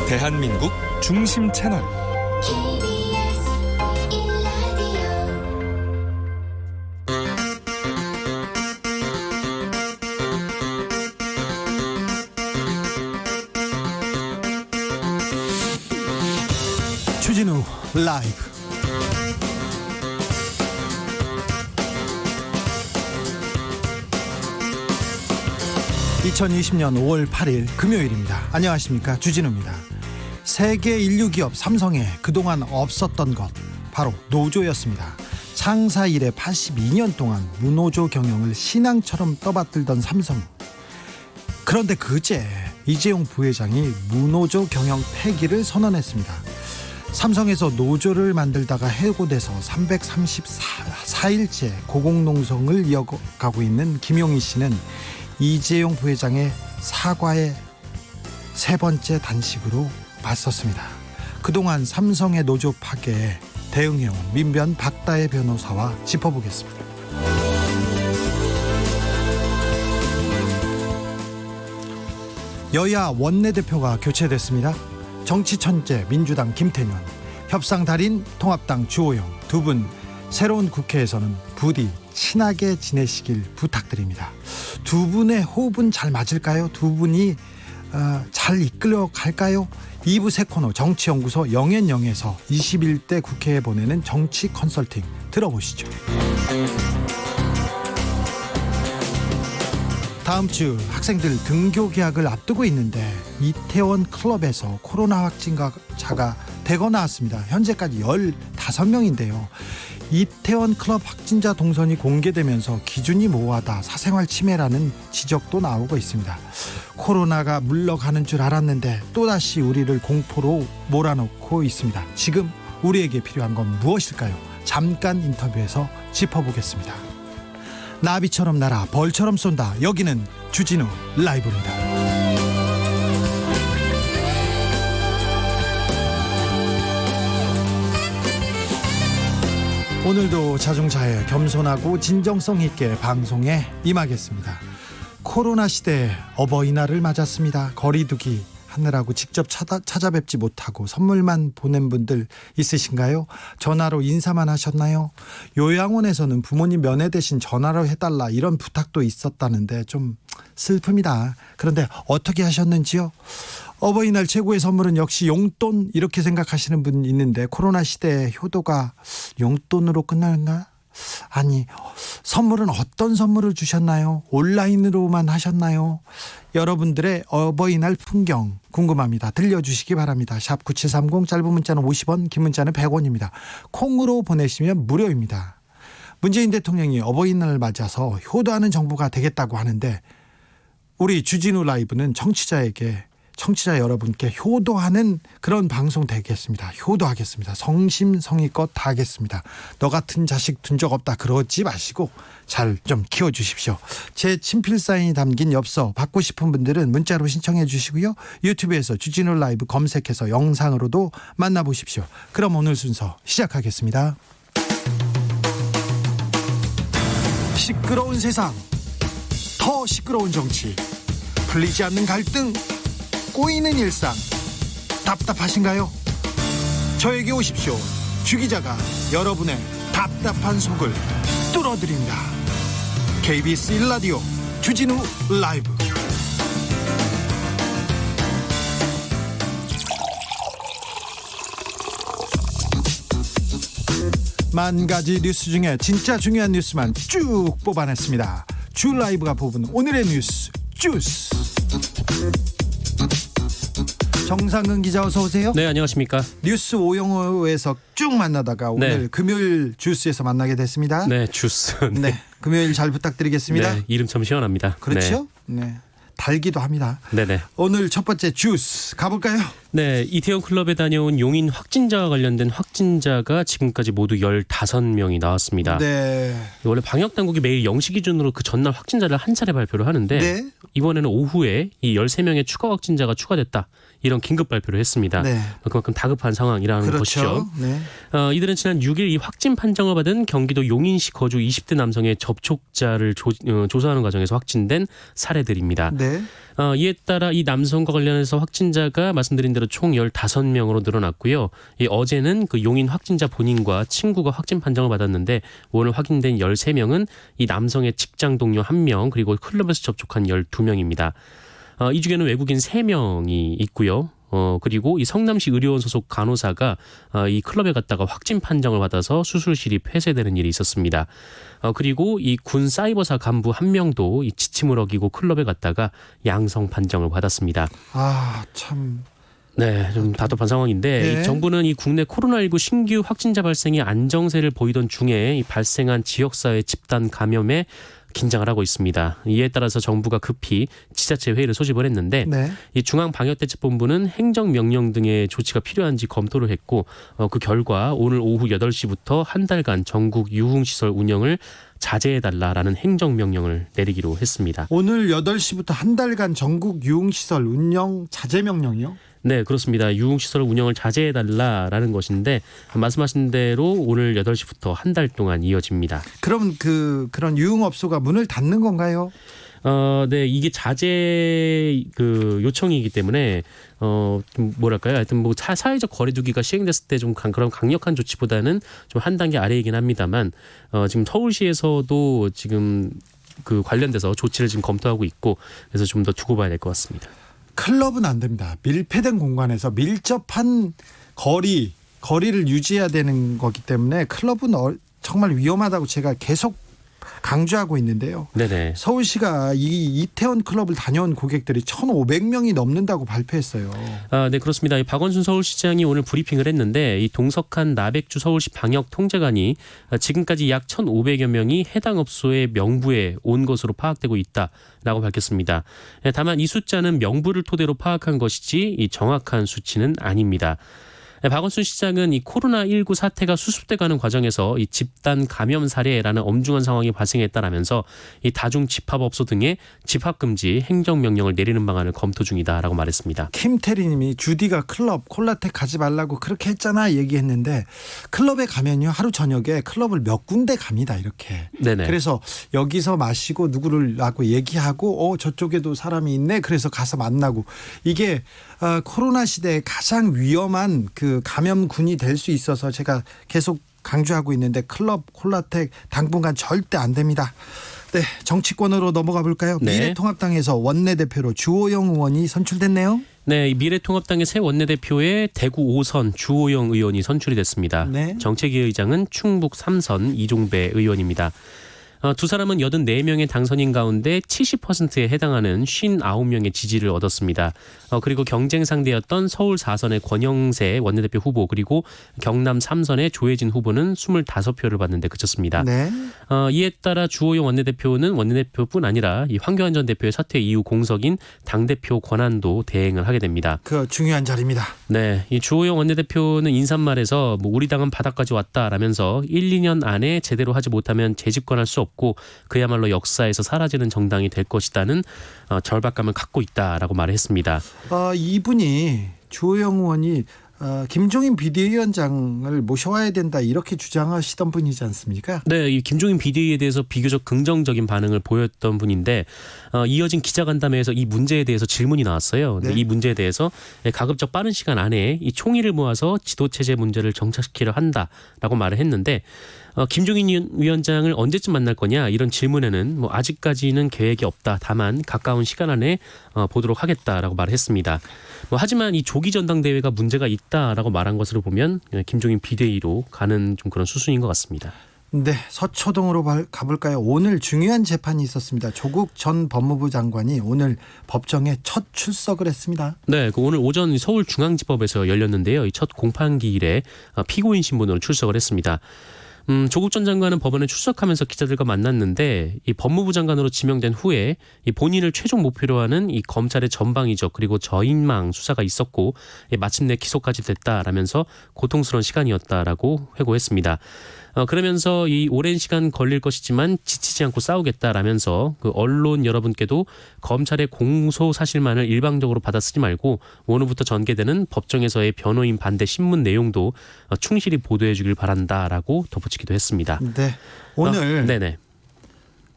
대한민국 중심 채널 KBS 1라디오 주진우 라이브. (2020년 5월 8일) 금요일입니다. 안녕하십니까, 주진우입니다. 세계 인류 기업 삼성에 그동안 없었던 것, 바로 노조였습니다. 창사 이래 82년 동안 무노조 경영을 신앙처럼 떠받들던 삼성. 그런데 그제 이재용 부회장이 무노조 경영 폐기를 선언했습니다. 삼성에서 노조를 만들다가 해고돼서 334일째 고공농성을 이어가고 있는 김용희 씨는 이재용 부회장의 사과에 세 번째 단식으로 맞섰습니다. 그동안 삼성의 노조 파괴에 대응해온 민변 박다혜 변호사와 짚어보겠습니다. 여야 원내대표가 교체됐습니다. 정치 천재 민주당 김태년, 협상 달인 통합당 주호영 두 분 새로운 국회에서는 부디 친하게 지내시길 부탁드립니다. 두 분의 호흡은 잘 맞을까요? 두 분이 잘 이끌어 갈까요? 2부 새 코너 정치연구소 영앤영에서 21대 국회에 보내는 정치 컨설팅 들어보시죠. 다음 주 학생들 등교 개학을 앞두고 있는데 이태원 클럽에서 코로나 확진자가 대거 나왔습니다. 현재까지 15명인데요. 이태원 클럽 확진자 동선이 공개되면서 기준이 모호하다, 사생활 침해라는 지적도 나오고 있습니다. 코로나가 물러가는 줄 알았는데 또다시 우리를 공포로 몰아넣고 있습니다. 지금 우리에게 필요한 건 무엇일까요? 잠깐 인터뷰에서 짚어보겠습니다. 나비처럼 날아 벌처럼 쏜다. 여기는 주진우 라이브입니다. 오늘도 자중자애, 겸손하고 진정성 있게 방송에 임하겠습니다. 코로나 시대에 어버이날을 맞았습니다. 거리두기 하느라고 직접 찾아뵙지 못하고 선물만 보낸 분들 있으신가요? 전화로 인사만 하셨나요? 요양원에서는 부모님 면회 대신 전화로 해달라 이런 부탁도 있었다는데 좀 슬픕니다. 그런데 어떻게 하셨는지요? 어버이날 최고의 선물은 역시 용돈, 이렇게 생각하시는 분 있는데 코로나 시대에 효도가 용돈으로 끝날까? 아니, 선물은 어떤 선물을 주셨나요? 온라인으로만 하셨나요? 여러분들의 어버이날 풍경 궁금합니다. 들려주시기 바랍니다. 샵 9730, 짧은 문자는 50원, 긴 문자는 100원입니다. 콩으로 보내시면 무료입니다. 문재인 대통령이 어버이날을 맞아서 효도하는 정부가 되겠다고 하는데 우리 주진우 라이브는 청취자 여러분께 효도하는 그런 방송 되겠습니다. 효도하겠습니다. 성심성의껏 다 하겠습니다. 너 같은 자식 둔 적 없다 그러지 마시고 잘 좀 키워주십시오. 제 친필 사인이 담긴 엽서 받고 싶은 분들은 문자로 신청해 주시고요. 유튜브에서 주진우 라이브 검색해서 영상으로도 만나보십시오. 그럼 오늘 순서 시작하겠습니다. 시끄러운 세상, 더 시끄러운 정치, 풀리지 않는 갈등, 꼬이는 일상, 답답하신가요? 저에게 오십시오. 주 기자가 여러분의 답답한 속을 뚫어드립니다. KBS 1라디오 주진우 라이브. 만 가지 뉴스 중에 진짜 중요한 뉴스만 쭉 뽑아냈습니다. 주 라이브가 뽑은 오늘의 뉴스 주스. 정상근 기자 어서 오세요. 네, 안녕하십니까. 뉴스 오영호에서 쭉 만나다가 오늘 네. 금요일 주스에서 만나게 됐습니다. 네, 주스. 네, 금요일 잘 부탁드리겠습니다. 네, 이름 참 시원합니다. 그렇죠? 네. 달기도 합니다. 네네. 오늘 첫 번째 주스 가볼까요? 네, 이태원 클럽에 다녀온 용인 확진자와 관련된 확진자가 지금까지 모두 15명이 나왔습니다. 네. 원래 방역 당국이 매일 0시 기준으로 그 전날 확진자를 한 차례 발표를 하는데 네. 이번에는 오후에 이 13명의 추가 확진자가 추가됐다. 이런 긴급 발표를 했습니다. 네. 그만큼 다급한 상황이라는 그렇죠. 것이죠. 네. 이들은 지난 6일 이 확진 판정을 받은 경기도 용인시 거주 20대 남성의 접촉자를 조사하는 과정에서 확진된 사례들입니다. 네. 네. 이에 따라 이 남성과 관련해서 확진자가 말씀드린 대로 총 15명으로 늘어났고요. 어제는 그 용인 확진자 본인과 친구가 확진 판정을 받았는데 오늘 확인된 13명은 이 남성의 직장 동료 1명 그리고 클럽에서 접촉한 12명입니다. 이 중에는 외국인 3명이 있고요. 그리고 이 성남시 의료원 소속 간호사가 이 클럽에 갔다가 확진 판정을 받아서 수술실이 폐쇄되는 일이 있었습니다. 그리고 이 군 사이버사 간부 1명도 이 지침을 어기고 클럽에 갔다가 양성 판정을 받았습니다. 참. 네, 좀 답답한 상황인데 네. 이 정부는 이 국내 코로나19 신규 확진자 발생에 안정세를 보이던 중에 이 발생한 지역사회 집단 감염에 긴장을 하고 있습니다. 이에 따라서 정부가 급히 지자체 회의를 소집을 했는데 네. 이 중앙방역대책본부는 행정명령 등의 조치가 필요한지 검토를 했고 그 결과 오늘 오후 8시부터 한 달간 전국 유흥시설 운영을 자제해달라라는 행정명령을 내리기로 했습니다. 오늘 8시부터 한 달간 전국 유흥시설 운영 자제 명령이요? 네, 그렇습니다. 유흥시설 운영을 자제해달라라는 것인데 말씀하신 대로 오늘 8시부터 한 달 동안 이어집니다. 그럼 그런 유흥업소가 문을 닫는 건가요? 네, 이게 자제 요청이기 때문에 좀 뭐랄까요? 하여튼 뭐 사회적 거리두기가 시행됐을 때 좀 그런 강력한 조치보다는 좀 한 단계 아래이긴 합니다만 지금 서울시에서도 지금 그 관련돼서 조치를 지금 검토하고 있고 그래서 좀 더 두고 봐야 될 것 같습니다. 클럽은 안 됩니다. 밀폐된 공간에서 밀접한 거리를 유지해야 되는 거기 때문에 클럽은 정말 위험하다고 제가 계속 강조하고 있는데요. 네네. 서울시가 이 이태원 클럽을 다녀온 고객들이 1,500명이 넘는다고 발표했어요. 네, 그렇습니다. 이 박원순 서울시장이 오늘 브리핑을 했는데 이 동석한 나백주 서울시 방역통제관이 지금까지 약 1,500여 명이 해당 업소의 명부에 온 것으로 파악되고 있다라고 밝혔습니다. 다만 이 숫자는 명부를 토대로 파악한 것이지 이 정확한 수치는 아닙니다. 박원순 시장은 이 코로나19 사태가 수습돼가는 과정에서 이 집단 감염 사례라는 엄중한 상황이 발생했다라면서 이 다중 집합업소 등의 집합금지 행정명령을 내리는 방안을 검토 중이다라고 말했습니다. 김태리님이 주디가 클럽 콜라텍 가지 말라고 그렇게 했잖아 얘기했는데 클럽에 가면요 하루 저녁에 클럽을 몇 군데 갑니다 이렇게. 네네. 그래서 여기서 마시고 누구를 하고 얘기하고 저쪽에도 사람이 있네 그래서 가서 만나고 이게 코로나 시대에 가장 위험한 그 감염군이 될 수 있어서 제가 계속 강조하고 있는데 클럽 콜라텍 당분간 절대 안 됩니다. 네, 정치권으로 넘어가 볼까요? 네. 미래통합당에서 원내대표로 주호영 의원이 선출됐네요. 네, 이 미래통합당의 새 원내대표에 대구 5선 주호영 의원이 선출이 됐습니다. 네. 정책위 의장은 충북 3선 이종배 의원입니다. 두 사람은 84명의 당선인 가운데 70%에 해당하는 59명의 지지를 얻었습니다. 그리고 경쟁 상대였던 서울 4선의 권영세 원내대표 후보 그리고 경남 3선의 조혜진 후보는 25표를 받는데 그쳤습니다. 네. 이에 따라 주호영 원내대표는 원내대표뿐 아니라 이 황교안 전 대표의 사퇴 이후 공석인 당대표 권한도 대행을 하게 됩니다. 그 중요한 자리입니다. 네, 이 주호영 원내대표는 인사말에서 우리 당은 바닥까지 왔다라면서 1, 2년 안에 제대로 하지 못하면 재집권할 수 없고 그야말로 역사에서 사라지는 정당이 될 것이다는 절박감을 갖고 있다라고 말을 했습니다. 이분이 주호영 의원이 김종인 비대위원장을 모셔와야 된다 이렇게 주장하시던 분이지 않습니까? 네, 이 김종인 비대위에 대해서 비교적 긍정적인 반응을 보였던 분인데 이어진 기자간담회에서 이 문제에 대해서 질문이 나왔어요. 근데 네. 이 문제에 대해서 가급적 빠른 시간 안에 이 총의를 모아서 지도체제 문제를 정착시키려 한다라고 말을 했는데 김종인 위원장을 언제쯤 만날 거냐 이런 질문에는 아직까지는 계획이 없다. 다만 가까운 시간 안에 보도록 하겠다라고 말을 했습니다. 하지만 이 조기 전당대회가 문제가 있다라고 말한 것으로 보면 김종인 비대위로 가는 좀 그런 수순인 것 같습니다. 네, 서초동으로 가볼까요? 오늘 중요한 재판이 있었습니다. 조국 전 법무부 장관이 오늘 법정에 첫 출석을 했습니다. 네, 오늘 오전 서울중앙지법에서 열렸는데요. 이 첫 공판기일에 피고인 신분으로 출석을 했습니다. 조국 전 장관은 법원에 출석하면서 기자들과 만났는데 이 법무부 장관으로 지명된 후에 이 본인을 최종 목표로 하는 이 검찰의 전방위적 그리고 저인망 수사가 있었고 마침내 기소까지 됐다라면서 고통스러운 시간이었다라고 회고했습니다. 그러면서 이 오랜 시간 걸릴 것이지만 지치지 않고 싸우겠다라면서 그 언론 여러분께도 검찰의 공소 사실만을 일방적으로 받아 쓰지 말고 오늘부터 전개되는 법정에서의 변호인 반대 신문 내용도 충실히 보도해 주길 바란다라고 덧붙이기도 했습니다. 네, 오늘 네네.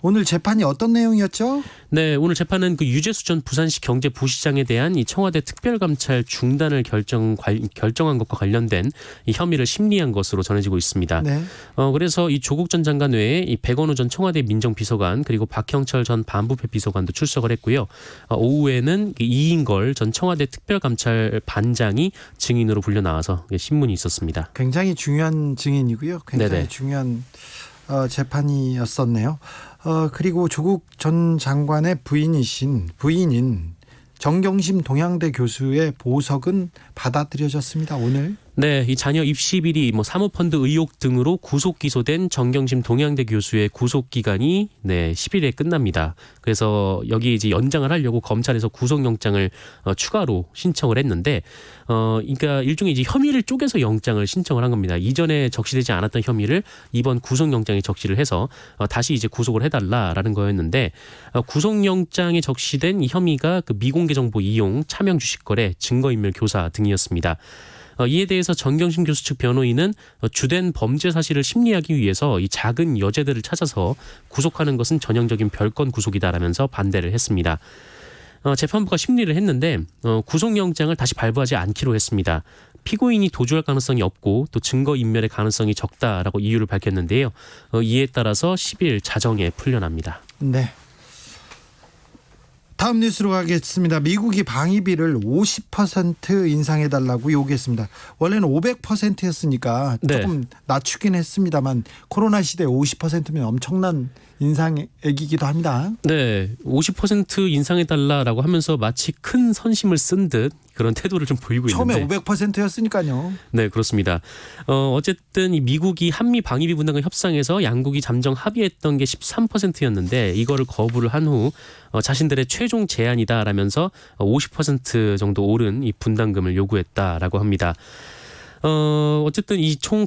오늘 재판이 어떤 내용이었죠? 네, 오늘 재판은 그 유재수 전 부산시 경제부시장에 대한 이 청와대 특별감찰 중단을 결정한 것과 관련된 이 혐의를 심리한 것으로 전해지고 있습니다. 네. 그래서 이 조국 전 장관 외에 이 백원우 전 청와대 민정비서관 그리고 박형철 전 반부패 비서관도 출석을 했고요. 오후에는 이인걸 전 청와대 특별감찰 반장이 증인으로 불려 나와서 신문이 있었습니다. 굉장히 중요한 증인이고요. 굉장히 네네. 중요한 재판이었었네요. 그리고 조국 전 장관의 부인인 정경심 동양대 교수의 보석은 받아들여졌습니다. 오늘. 네, 이 자녀 입시 비리, 사모펀드 의혹 등으로 구속 기소된 정경심 동양대 교수의 구속 기간이 10일에 끝납니다. 그래서 여기 이제 연장을 하려고 검찰에서 구속영장을 추가로 신청을 했는데, 그러니까 일종의 이제 혐의를 쪼개서 영장을 신청을 한 겁니다. 이전에 적시되지 않았던 혐의를 이번 구속영장에 적시를 해서 다시 이제 구속을 해달라라는 거였는데, 구속영장에 적시된 이 혐의가 그 미공개 정보 이용, 차명 주식거래, 증거인멸 교사 등이었습니다. 이에 대해서 정경심 교수 측 변호인은 주된 범죄 사실을 심리하기 위해서 이 작은 여죄들을 찾아서 구속하는 것은 전형적인 별건 구속이다라면서 반대를 했습니다. 재판부가 심리를 했는데 구속영장을 다시 발부하지 않기로 했습니다. 피고인이 도주할 가능성이 없고 또 증거인멸의 가능성이 적다라고 이유를 밝혔는데요. 이에 따라서 10일 자정에 풀려납니다. 네. 다음 뉴스로 가겠습니다. 미국이 방위비를 50% 인상해달라고 요구했습니다. 원래는 500%였으니까 조금 낮추긴 했습니다만 코로나 시대에 50%면 엄청난 인상액이기도 합니다. 네, 50% 인상해달라라고 하면서 마치 큰 선심을 쓴 듯 그런 태도를 좀 보이고 처음에 있는데 500%였으니까요. 네, 그렇습니다. 어쨌든 이 미국이 한미 방위비 분담금 협상에서 양국이 잠정 합의했던 게 13%였는데 이거를 거부를 한 후 자신들의 최종 제안이다라면서 50% 정도 오른 이 분담금을 요구했다라고 합니다. 어쨌든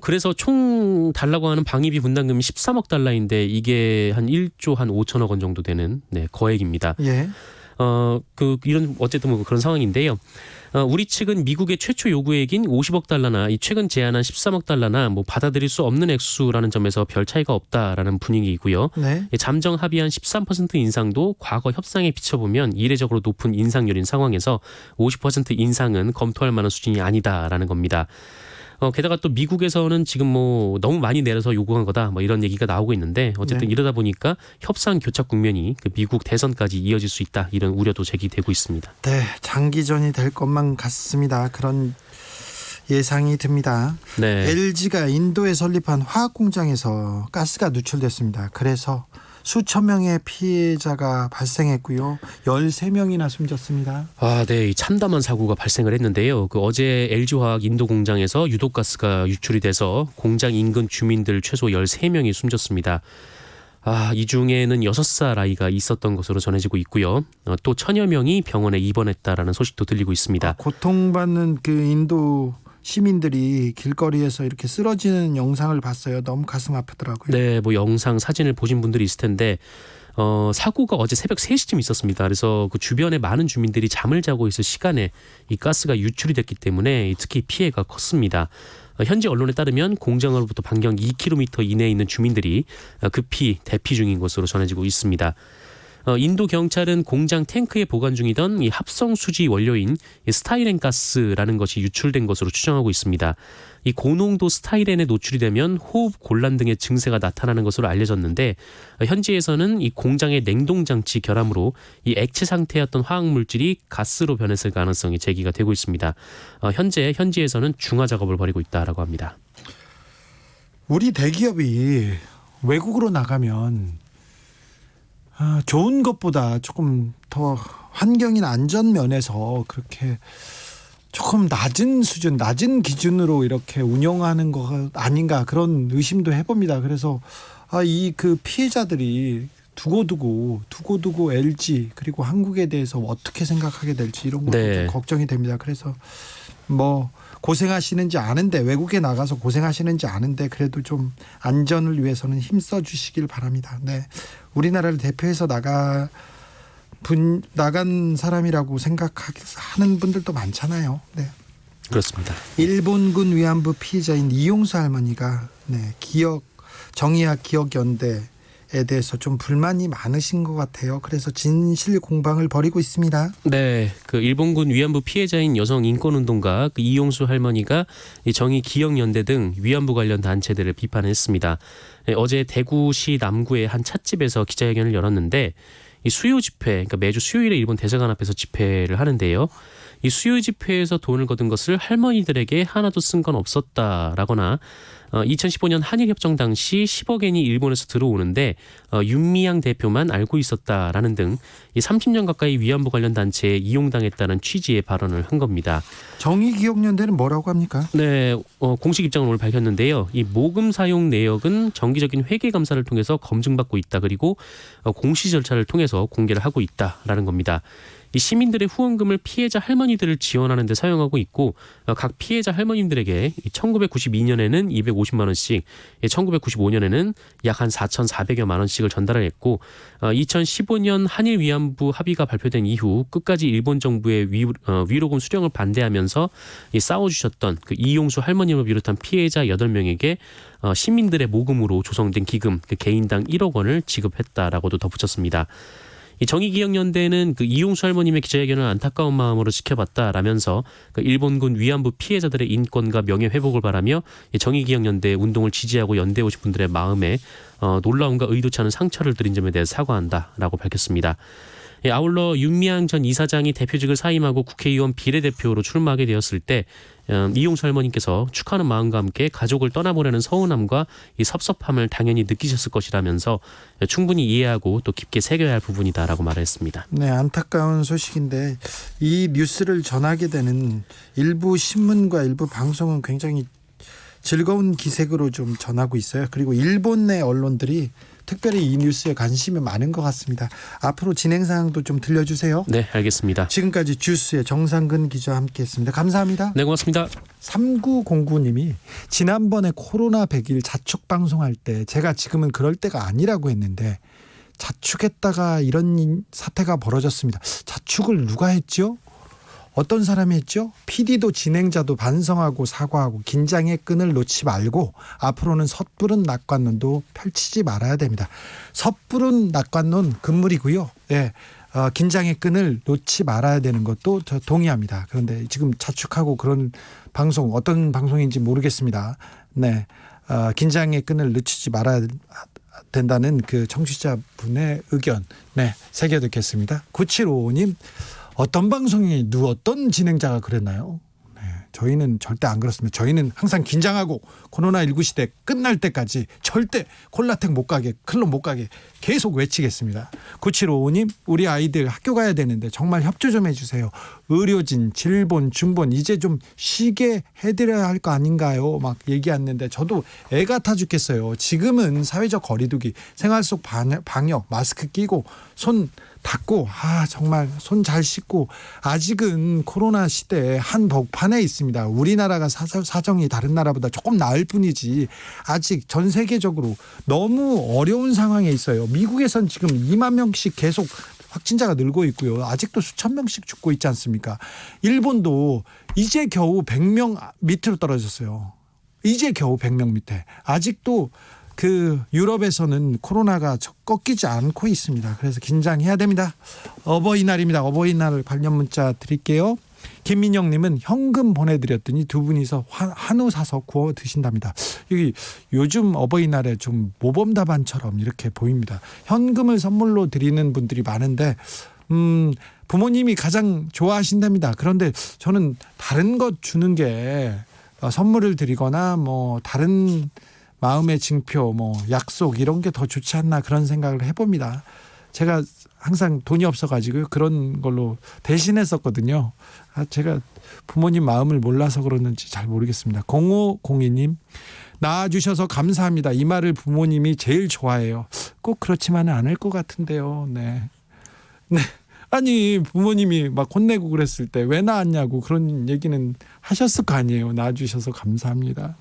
그래서 총 달라고 하는 방위비 분담금이 13억 달러인데 이게 한 1조 한 5천억 원 정도 되는 거액입니다. 예. 이런 어쨌든 그런 상황인데요. 우리 측은 미국의 최초 요구액인 50억 달러나 이 최근 제안한 13억 달러나 받아들일 수 없는 액수라는 점에서 별 차이가 없다라는 분위기이고요. 네. 잠정 합의한 13% 인상도 과거 협상에 비춰보면 이례적으로 높은 인상률인 상황에서 50% 인상은 검토할 만한 수준이 아니다라는 겁니다. 게다가 또 미국에서는 지금 너무 많이 내려서 요구한 거다 이런 얘기가 나오고 있는데 어쨌든 이러다 보니까 협상 교착 국면이 그 미국 대선까지 이어질 수 있다 이런 우려도 제기되고 있습니다. 네, 장기전이 될 것만 같습니다. 그런 예상이 듭니다. 네. LG가 인도에 설립한 화학 공장에서 가스가 누출됐습니다. 그래서 수천 명의 피해자가 발생했고요. 13명이나 숨졌습니다. 네, 참담한 사고가 발생을 했는데요. 어제 LG화학 인도 공장에서 유독가스가 유출이 돼서 공장 인근 주민들 최소 13명이 숨졌습니다. 이 중에는 6살 아이가 있었던 것으로 전해지고 있고요. 또 천여 명이 병원에 입원했다라는 소식도 들리고 있습니다. 고통받는 그 인도 시민들이 길거리에서 이렇게 쓰러지는 영상을 봤어요. 너무 가슴 아프더라고요. 네, 영상, 사진을 보신 분들이 있을 텐데 사고가 어제 새벽 3시쯤 있었습니다. 그래서 그 주변에 많은 주민들이 잠을 자고 있을 시간에 이 가스가 유출이 됐기 때문에 특히 피해가 컸습니다. 현지 언론에 따르면 공장으로부터 반경 2km 이내에 있는 주민들이 급히 대피 중인 것으로 전해지고 있습니다. 인도 경찰은 공장 탱크에 보관 중이던 이 합성 수지 원료인 스타이렌 가스라는 것이 유출된 것으로 추정하고 있습니다. 이 고농도 스타이렌에 노출이 되면 호흡 곤란 등의 증세가 나타나는 것으로 알려졌는데 현지에서는 이 공장의 냉동 장치 결함으로 이 액체 상태였던 화학 물질이 가스로 변했을 가능성이 제기가 되고 있습니다. 현지에서는 중화 작업을 벌이고 있다라고 합니다. 우리 대기업이 외국으로 나가면 좋은 것보다 조금 더 환경이나 안전 면에서 그렇게 조금 낮은 수준, 낮은 기준으로 이렇게 운영하는 거 아닌가 그런 의심도 해봅니다. 그래서 그 피해자들이 두고두고 LG 그리고 한국에 대해서 어떻게 생각하게 될지 이런 것도 좀 걱정이 됩니다. 그래서 고생하시는지 아는데 외국에 나가서 고생하시는지 아는데 그래도 좀 안전을 위해서는 힘써 주시길 바랍니다. 네, 우리나라를 대표해서 나간 사람이라고 생각하는 분들도 많잖아요. 네, 그렇습니다. 일본군 위안부 피해자인 이용수 할머니가 정의학 기억연대에 대해서 좀 불만이 많으신 것 같아요. 그래서 진실 공방을 벌이고 있습니다. 네, 그 일본군 위안부 피해자인 여성 인권운동가 그 이용수 할머니가 이 정의기억연대 등 위안부 관련 단체들을 비판했습니다. 어제 대구시 남구의 한 찻집에서 기자회견을 열었는데 이 수요 집회, 그러니까 매주 수요일에 일본 대사관 앞에서 집회를 하는데요. 이 수요 집회에서 돈을 거둔 것을 할머니들에게 하나도 쓴 건 없었다라거나 2015년 한일협정 당시 10억 엔이 일본에서 들어오는데 윤미향 대표만 알고 있었다라는 등 이 30년 가까이 위안부 관련 단체에 이용당했다는 취지의 발언을 한 겁니다. 정의기억연대는 뭐라고 합니까? 네, 공식 입장을 오늘 밝혔는데요. 이 모금 사용 내역은 정기적인 회계 감사를 통해서 검증받고 있다. 그리고 공시 절차를 통해서 공개를 하고 있다라는 겁니다. 이 시민들의 후원금을 피해자 할머니들을 지원하는 데 사용하고 있고 각 피해자 할머님들에게 1992년에는 250만 원씩, 1995년에는 약 한 4,400여만 원씩을 전달을 했고 2015년 한일 위안부 합의가 발표된 이후 끝까지 일본 정부의 위로금 수령을 반대하면서 싸워주셨던 그 이용수 할머님을 비롯한 피해자 8명에게 시민들의 모금으로 조성된 기금 그 개인당 1억 원을 지급했다라고도 덧붙였습니다. 이 정의기억연대는 그 이용수 할머님의 기자회견을 안타까운 마음으로 지켜봤다라면서 그 일본군 위안부 피해자들의 인권과 명예 회복을 바라며 이 정의기억연대 운동을 지지하고 연대해 오신 분들의 마음에 놀라움과 의도치 않은 상처를 드린 점에 대해 사과한다라고 밝혔습니다. 아울러 윤미향 전 이사장이 대표직을 사임하고 국회의원 비례대표로 출마하게 되었을 때 이용수 할머니께서 축하하는 마음과 함께 가족을 떠나보내는 서운함과 이 섭섭함을 당연히 느끼셨을 것이라면서 충분히 이해하고 또 깊게 새겨야 할 부분이다라고 말했습니다. 네, 안타까운 소식인데 이 뉴스를 전하게 되는 일부 신문과 일부 방송은 굉장히 즐거운 기색으로 좀 전하고 있어요. 그리고 일본 내 언론들이 특별히 이 뉴스에 관심이 많은 것 같습니다. 앞으로 진행 사항도 좀 들려주세요. 네, 알겠습니다. 지금까지 주스의 정상근 기자와 함께했습니다. 감사합니다. 네, 고맙습니다. 3909님이 지난번에 코로나 100일 자축 방송할 때 제가 지금은 그럴 때가 아니라고 했는데 자축했다가 이런 사태가 벌어졌습니다. 자축을 누가 했죠? 어떤 사람이 했죠? PD도 진행자도 반성하고 사과하고 긴장의 끈을 놓지 말고 앞으로는 섣부른 낙관론도 펼치지 말아야 됩니다. 섣부른 낙관론 금물이고요. 예, 긴장의 끈을 놓지 말아야 되는 것도 저 동의합니다. 그런데 지금 자축하고 그런 방송 어떤 방송인지 모르겠습니다. 네, 긴장의 끈을 늦추지 말아야 된다는 그 청취자분의 의견 새겨 듣겠습니다. 9755님 어떤 방송이 어떤 진행자가 그랬나요? 네, 저희는 절대 안 그렇습니다. 저희는 항상 긴장하고 코로나19 시대 끝날 때까지 절대 콜라텍 못 가게 클럽 못 가게 계속 외치겠습니다. 9755님 우리 아이들 학교 가야 되는데 정말 협조 좀 해주세요. 의료진, 질본, 중본 이제 좀 쉬게 해드려야 할 거 아닌가요? 막 얘기했는데 저도 애 같아 죽겠어요. 지금은 사회적 거리두기, 생활 속 방역, 마스크 끼고 손 닦고 정말 손 잘 씻고 아직은 코로나 시대에 한복판에 있습니다. 우리나라가 사정이 다른 나라보다 조금 나을 뿐이지 아직 전 세계적으로 너무 어려운 상황에 있어요. 미국에선 지금 2만 명씩 계속 확진자가 늘고 있고요. 아직도 수천 명씩 죽고 있지 않습니까? 일본도 이제 겨우 100명 밑으로 떨어졌어요. 이제 겨우 100명 밑에. 아직도 그 유럽에서는 코로나가 꺾이지 않고 있습니다. 그래서 긴장해야 됩니다. 어버이날입니다. 어버이날 관련 문자 드릴게요. 김민영님은 현금 보내드렸더니 두 분이서 한우 사서 구워 드신답니다. 여기 요즘 어버이날에 좀 모범답안처럼 이렇게 보입니다. 현금을 선물로 드리는 분들이 많은데 부모님이 가장 좋아하신답니다. 그런데 저는 다른 것 주는 게 선물을 드리거나 뭐 다른 마음의 징표, 약속 이런 게 더 좋지 않나 그런 생각을 해봅니다. 제가 항상 돈이 없어가지고 그런 걸로 대신했었거든요. 제가 부모님 마음을 몰라서 그러는지 잘 모르겠습니다. 0502님 낳아주셔서 감사합니다. 이 말을 부모님이 제일 좋아해요. 꼭 그렇지만은 않을 것 같은데요. 네. 아니 부모님이 막 혼내고 그랬을 때 왜 낳았냐고 그런 얘기는 하셨을 거 아니에요. 낳아주셔서 감사합니다.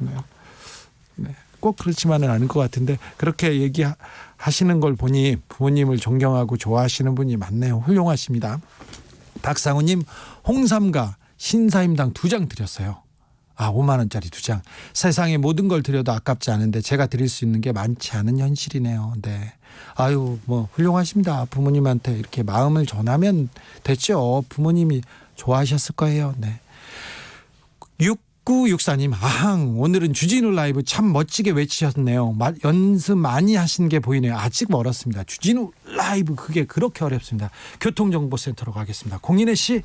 네. 꼭 그렇지만은 않을 것 같은데 그렇게 얘기하시는 걸 보니 부모님을 존경하고 좋아하시는 분이 많네요. 훌륭하십니다. 박상우님 홍삼과 신사임당 2장 드렸어요. 5만 원짜리 2장. 세상에 모든 걸 드려도 아깝지 않은데 제가 드릴 수 있는 게 많지 않은 현실이네요. 네. 아유, 뭐 훌륭하십니다. 부모님한테 이렇게 마음을 전하면 됐죠. 부모님이 좋아하셨을 거예요. 네. 6964님, 아항, 오늘은 주진우 라이브 참 멋지게 외치셨네요. 연습 많이 하신 게 보이네요. 아직 멀었습니다. 주진우 라이브 그게 그렇게 어렵습니다. 교통정보센터로 가겠습니다. 공인혜 씨.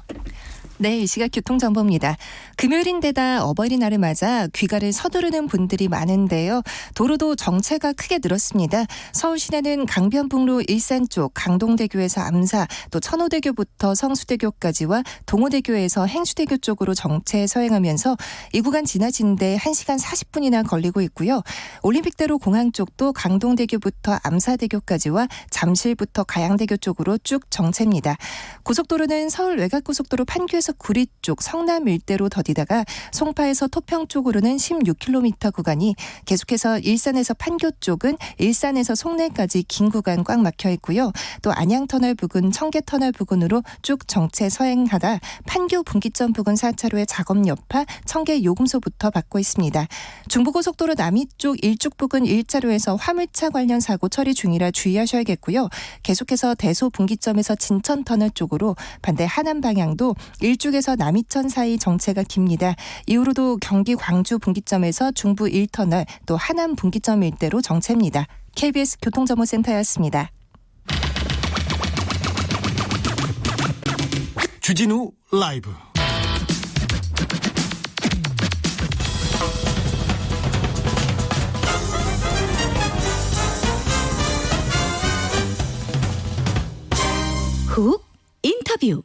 네, 이 시각 교통정보입니다. 금요일인데다 어버이날을 맞아 귀가를 서두르는 분들이 많은데요. 도로도 정체가 크게 늘었습니다. 서울 시내는 강변북로 일산 쪽 강동대교에서 암사, 또 천호대교부터 성수대교까지와 동호대교에서 행주대교 쪽으로 정체 서행하면서 이 구간 지나치는데 1시간 40분이나 걸리고 있고요. 올림픽대로 공항 쪽도 강동대교부터 암사대교까지와 잠실부터 가양대교 쪽으로 쭉 정체입니다. 고속도로는 서울 외곽고속도로 판교에서 구리 쪽 성남 일대로 더디다가 송파에서 토평 쪽으로는 16km 구간이, 계속해서 일산에서 판교 쪽은 일산에서 송내까지 긴 구간 꽉 막혀 있고요. 또 안양터널 부근, 청계터널 부근으로 쭉 정체 서행하다 판교 분기점 부근 4차로의 작업 여파 청계 요금소부터 받고 있습니다. 중부고속도로 남이 쪽 일죽 부근 1차로에서 화물차 관련 사고 처리 중이라 주의하셔야겠고요. 계속해서 대소 분기점에서 진천터널 쪽으로, 반대 하남 방향도 일죽에서 남이천 사이 정체가 깁니다. 이후로도 경기 광주 분기점에서 중부 1터널, 또 하남 분기점 일대로 정체입니다. KBS 교통정보센터였습니다. 주진우 라이브. 훅 인터뷰.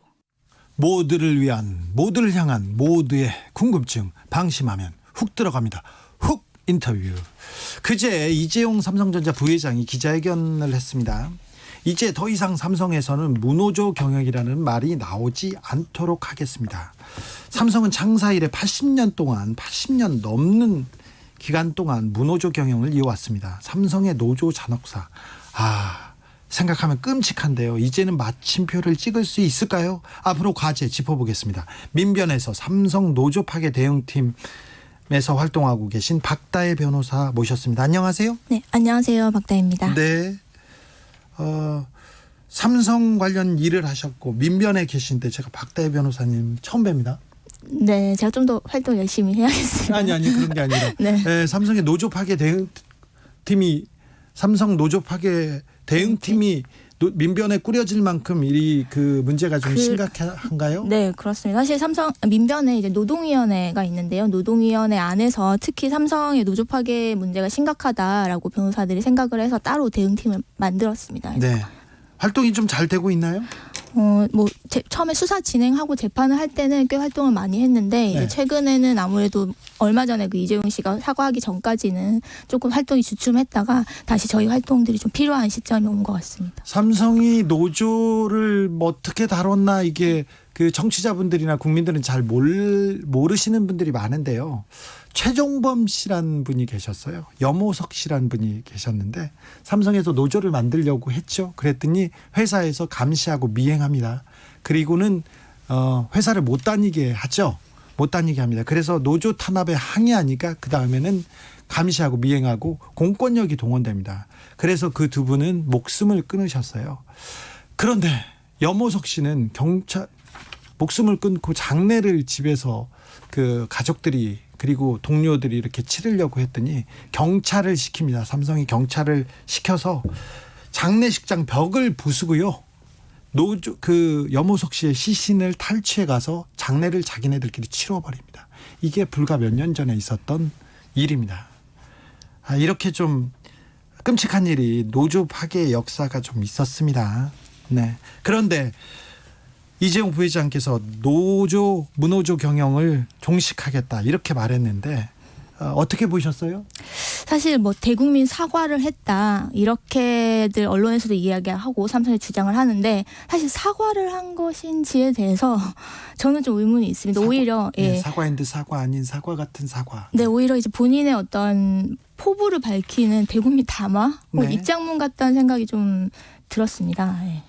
모두를 위한, 모두를 향한 모두의 궁금증 방심하면 훅 들어갑니다. 훅 인터뷰. 그제 이재용 삼성전자 부회장이 기자회견을 했습니다. 이제 더 이상 삼성에서는 무노조 경영이라는 말이 나오지 않도록 하겠습니다. 삼성은 창사 이래 80년 넘는 기간 동안 무노조 경영을 이어왔습니다. 삼성의 노조 잔혹사. 생각하면 끔찍한데요. 이제는 마침표를 찍을 수 있을까요? 앞으로 과제 짚어보겠습니다. 민변에서 삼성 노조 파괴 대응팀에서 활동하고 계신 박다혜 변호사 모셨습니다. 안녕하세요. 네, 안녕하세요. 박다혜입니다. 네. 삼성 관련 일을 하셨고 민변에 계신데 제가 박다혜 변호사님 처음 뵙니다. 네, 제가 좀 더 활동 열심히 해야겠습니다. 아니 그런 게 아니라 네. 삼성의 노조 파괴 대응팀이 삼성 노조 파괴 대응팀이 민변에 꾸려질 만큼 그 문제가 좀 심각한가요? 네, 그렇습니다. 사실 삼성 민변에 이제 노동위원회가 있는데요. 노동위원회 안에서 특히 삼성의 노조 파괴 문제가 심각하다라고 변호사들이 생각을 해서 따로 대응팀을 만들었습니다. 네. 활동이 좀 잘 되고 있나요? 처음에 수사 진행하고 재판을 할 때는 꽤 활동을 많이 했는데 이제 최근에는 아무래도 얼마 전에 그 이재용 씨가 사과하기 전까지는 조금 활동이 주춤했다가 다시 저희 활동들이 좀 필요한 시점이 온 것 같습니다. 삼성이 노조를 어떻게 다뤘나 이게 그 정치자분들이나 국민들은 잘 모르시는 분들이 많은데요. 최종범 씨란 분이 계셨어요. 염호석 씨란 분이 계셨는데 삼성에서 노조를 만들려고 했죠. 그랬더니 회사에서 감시하고 미행합니다. 그리고는 회사를 못 다니게 하죠. 못 다니게 합니다. 그래서 노조 탄압에 항의하니까 그 다음에는 감시하고 미행하고 공권력이 동원됩니다. 그래서 그 두 분은 목숨을 끊으셨어요. 그런데 염호석 씨는 목숨을 끊고 장례를 집에서 그 가족들이 그리고 동료들이 이렇게 치르려고 했더니 경찰을 시킵니다. 삼성이 경찰을 시켜서 장례식장 벽을 부수고요. 그 염호석 씨의 시신을 탈취해 가서 장례를 자기네들끼리 치러버립니다. 이게 불과 몇 년 전에 있었던 일입니다. 이렇게 좀 끔찍한 일이 노조 파괴 역사가 좀 있었습니다. 네. 그런데 이재용 부회장께서 무노조 경영을 종식하겠다 이렇게 말했는데 어떻게 보셨어요? 사실 대국민 사과를 했다 이렇게들 언론에서도 이야기하고 삼성이 주장을 하는데 사실 사과를 한 것인지에 대해서 저는 좀 의문이 있습니다. 오히려 사과인데 사과 아닌 사과 같은 사과. 네, 오히려 이제 본인의 어떤 포부를 밝히는 대국민 담화, 입장문 같다는 생각이 좀 들었습니다. 예.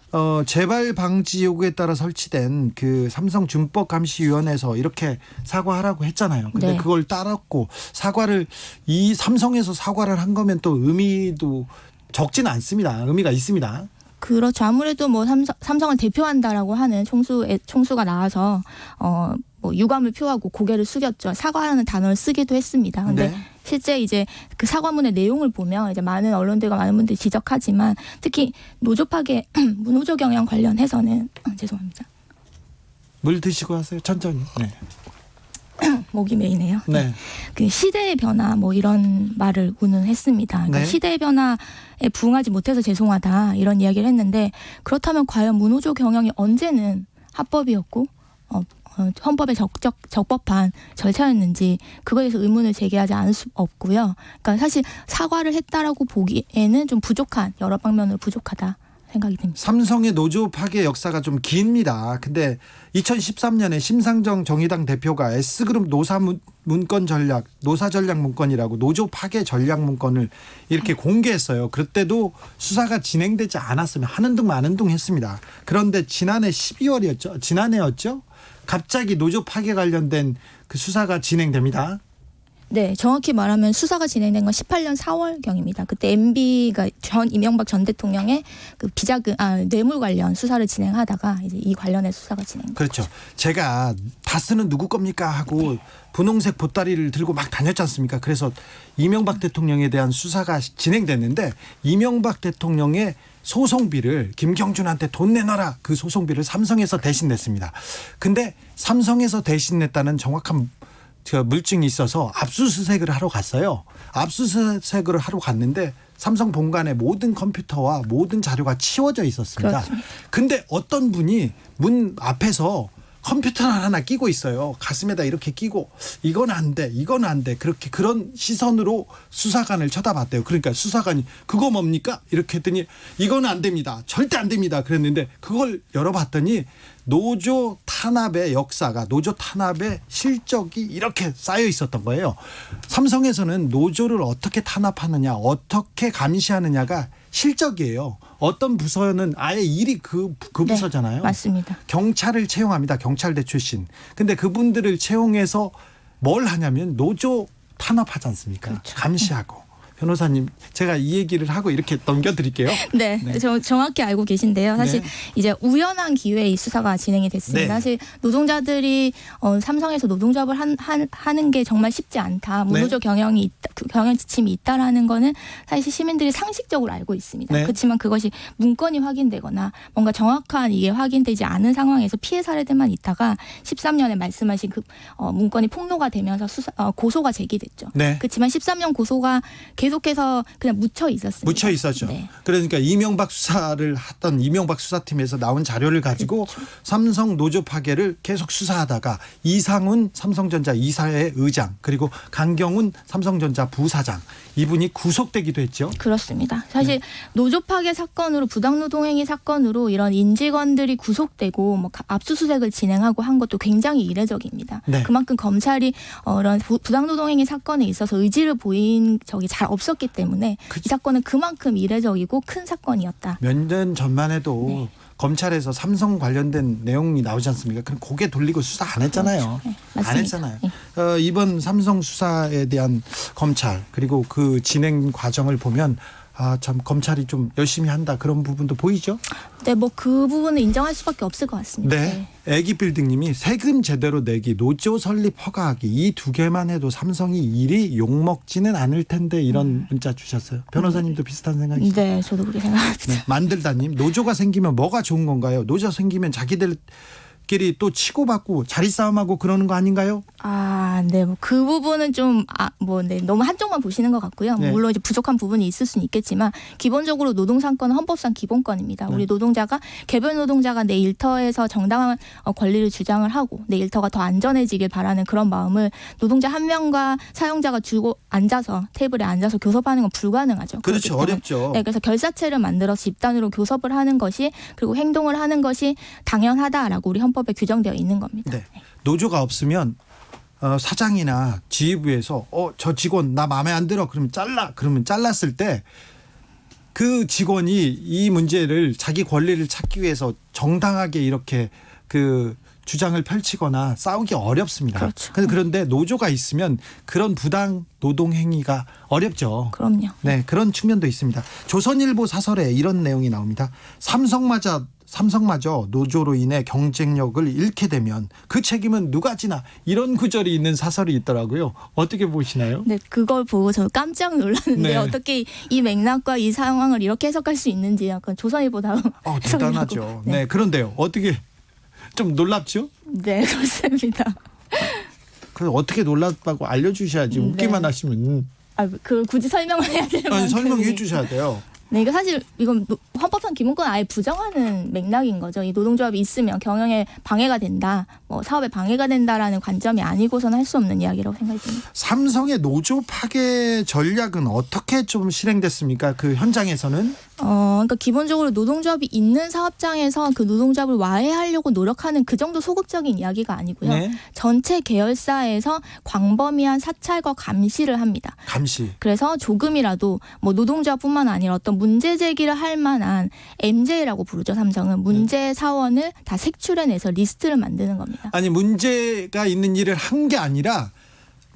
재발 방지 요구에 따라 설치된 그 삼성 준법감시위원회에서 이렇게 사과하라고 했잖아요. 근데 네. 그걸 따랐고 사과를 이 삼성에서 사과를 한 거면 또 의미도 적지는 않습니다. 의미가 있습니다. 그렇죠. 아무래도 뭐 삼성을 대표한다라고 하는 총수가 나와서 뭐 유감을 표하고 고개를 숙였죠. 사과하는 단어를 쓰기도 했습니다. 근데 네. 실제 이제 그 사과문의 내용을 보면 이제 많은 언론들과 많은 분들이 지적하지만 특히 노조 파괴, 무노조 경영 관련해서는 죄송합니다. 물 드시고 하세요. 천천히. 네. 목이 메이네요. 네. 그 시대의 변화 뭐 이런 말을 운운했습니다. 그러니까 네. 시대의 변화에 부응하지 못해서 죄송하다 이런 이야기를 했는데 그렇다면 과연 무노조 경영이 언제는 합법이었고 헌법에 적법한 절차였는지 그거에 대해서 의문을 제기하지 않을 수 없고요. 그러니까 사실 사과를 했다라고 보기에는 좀 부족한 여러 방면으로 부족하다 생각이 듭니다. 삼성의 노조 파괴 역사가 좀 깁니다. 근데 2013년에 심상정 정의당 대표가 S그룹 노사 전략 문건이라고 노조 파괴 전략 문건을 이렇게 공개했어요. 그때도 수사가 진행되지 않았으면 하는 둥 마는 둥 했습니다. 그런데 지난해였죠? 갑자기 노조 파괴 관련된 그 수사가 진행됩니다. 네, 정확히 말하면 수사가 진행된 건 18년 4월경입니다. 그때 MB가 이명박 전 대통령의 그 뇌물 관련 수사를 진행하다가 이제 이 관련의 수사가 진행됩니다. 그렇죠. 제가 다스는 누구 겁니까 하고 분홍색 보따리를 들고 막 다녔지 않습니까? 그래서 이명박 대통령에 대한 수사가 진행됐는데 이명박 대통령의 소송비를 김경준한테 돈 내놔라 그 소송비를 삼성에서 대신 냈습니다. 근데 삼성에서 대신 냈다는 정확한 물증이 있어서 압수수색을 하러 갔어요. 압수수색을 하러 갔는데 삼성 본관에 모든 컴퓨터와 모든 자료가 치워져 있었습니다. 그렇습니다. 근데 어떤 분이 문 앞에서 컴퓨터를 하나 끼고 있어요. 가슴에다 이렇게 끼고 이건 안 돼, 이건 안 돼. 그렇게 그런 시선으로 수사관을 쳐다봤대요. 그러니까 수사관이 그거 뭡니까? 이렇게 했더니 이건 안 됩니다. 절대 안 됩니다. 그랬는데 그걸 열어봤더니 노조 탄압의 역사가 노조 탄압의 실적이 이렇게 쌓여 있었던 거예요. 삼성에서는 노조를 어떻게 탄압하느냐, 어떻게 감시하느냐가 실적이에요. 어떤 부서는 아예 일이 그 부서잖아요. 네, 맞습니다. 경찰을 채용합니다. 경찰대 출신. 근데 그분들을 채용해서 뭘 하냐면 노조 탄압하지 않습니까? 그렇죠. 감시하고. 변호사님, 제가 이 얘기를 하고 이렇게 넘겨드릴게요. 네, 네. 정확히 알고 계신데요. 사실 네. 이제 우연한 기회에 이 수사가 진행이 됐습니다. 네. 사실 노동자들이 삼성에서 노동조합을 하는 게 정말 쉽지 않다. 무노조 경영이 있다, 경영 지침이 있다라는 거는 사실 시민들이 상식적으로 알고 있습니다. 네. 그렇지만 그것이 문건이 확인되거나 뭔가 정확한 이게 확인되지 않은 상황에서 피해 사례들만 있다가 13년에 말씀하신 그 문건이 폭로가 되면서 고소가 제기됐죠. 네. 그렇지만 13년 고소가 계속해서 그냥 묻혀 있었습니다. 묻혀 있었죠. 네. 그러니까 이명박 수사를 했던 이명박 수사팀에서 나온 자료를 가지고 그렇죠. 삼성 노조 파괴를 계속 수사하다가 이상훈 삼성전자 이사회 의장 그리고 강경훈 삼성전자 부사장 이분이 구속되기도 했죠. 그렇습니다. 사실 노조 파괴 사건으로 부당노동행위 사건으로 이런 인직원들이 구속되고 뭐 압수수색을 진행하고 한 것도 굉장히 이례적입니다. 네. 그만큼 검찰이 이런 부당노동행위 사건에 있어서 의지를 보인 적이 잘 없었기 때문에 이 사건은 그만큼 이례적이고 큰 사건이었다. 몇 년 전만 해도 네. 검찰에서 삼성 관련된 내용이 나오지 않습니까? 그럼 고개 돌리고 수사 안 했잖아요. 그렇죠. 네, 안 맞습니다. 했잖아요. 네. 이번 삼성 수사에 대한 검찰 그리고 그 진행 과정을 보면 참 검찰이 좀 열심히 한다 그런 부분도 보이죠? 네, 뭐 그 부분은 인정할 수밖에 없을 것 같습니다. 네. 애기빌딩님이 세금 제대로 내기, 노조 설립 허가하기 이 두 개만 해도 삼성이 일이 욕먹지는 않을 텐데 이런 문자 주셨어요. 변호사님도 비슷한 생각이시죠? 네, 저도 그렇게 생각합니다. 네. 만들다님 노조가 생기면 뭐가 좋은 건가요? 노조 생기면 자기들끼리 또 치고받고 자리 싸움하고 그러는 거 아닌가요? 네, 뭐 그 부분은 좀 네, 너무 한쪽만 보시는 것 같고요. 네. 물론 이제 부족한 부분이 있을 수는 있겠지만 기본적으로 노동상권은 헌법상 기본권입니다. 네. 우리 노동자가 개별 노동자가 내 일터에서 정당한 권리를 주장을 하고 내 일터가 더 안전해지길 바라는 그런 마음을 노동자 한 명과 사용자가 주고 앉아서 테이블에 앉아서 교섭하는 건 불가능하죠. 그렇죠. 그렇기 때문에 어렵죠. 네, 그래서 결사체를 만들어서 집단으로 교섭을 하는 것이 그리고 행동을 하는 것이 당연하다라고 우리 헌법에 규정되어 있는 겁니다. 네. 노조가 없으면 사장이나 지휘부에서 저 직원 나 마음에 안 들어 그러면 잘라 그러면 잘랐을 때 그 직원이 이 문제를 자기 권리를 찾기 위해서 정당하게 이렇게 그 주장을 펼치거나 싸우기 어렵습니다. 그렇죠. 그런데 노조가 있으면 그런 부당 노동 행위가 어렵죠. 그럼요. 네, 그런 측면도 있습니다. 조선일보 사설에 이런 내용이 나옵니다. 삼성마저 노조로 인해 경쟁력을 잃게 되면 그 책임은 누가 지나, 이런 구절이 있는 사설이 있더라고요. 어떻게 보시나요? 네, 그걸 보고 저 깜짝 놀랐는데 네. 어떻게 이 맥락과 이 상황을 이렇게 해석할 수 있는지 약간 조선일보다운 대단하죠. 네. 네, 그런데요. 어떻게 좀 놀랍죠? 네, 그렇습니다. 그 어떻게 놀랍다고 알려주셔야지. 웃기만 네. 하시면 그 굳이 설명을 해야 되는 아니, 설명해 만큼이. 주셔야 돼요. 네, 이거 사실 이건 헌법상 기본권 아예 부정하는 맥락인 거죠. 이 노동조합이 있으면 경영에 방해가 된다, 뭐 사업에 방해가 된다라는 관점이 아니고서는 할 수 없는 이야기라고 생각이 듭니다. 삼성의 노조 파괴 전략은 어떻게 좀 실행됐습니까? 그 현장에서는? 그러니까 기본적으로 노동조합이 있는 사업장에서 그 노동조합을 와해하려고 노력하는 그 정도 소극적인 이야기가 아니고요. 네. 전체 계열사에서 광범위한 사찰과 감시를 합니다. 감시. 그래서 조금이라도 뭐 노동조합뿐만 아니라 어떤 문제 제기를 할 만한 MJ라고 부르죠. 삼성은 문제 사원을 다 색출해내서 리스트를 만드는 겁니다. 아니, 문제가 있는 일을 한 게 아니라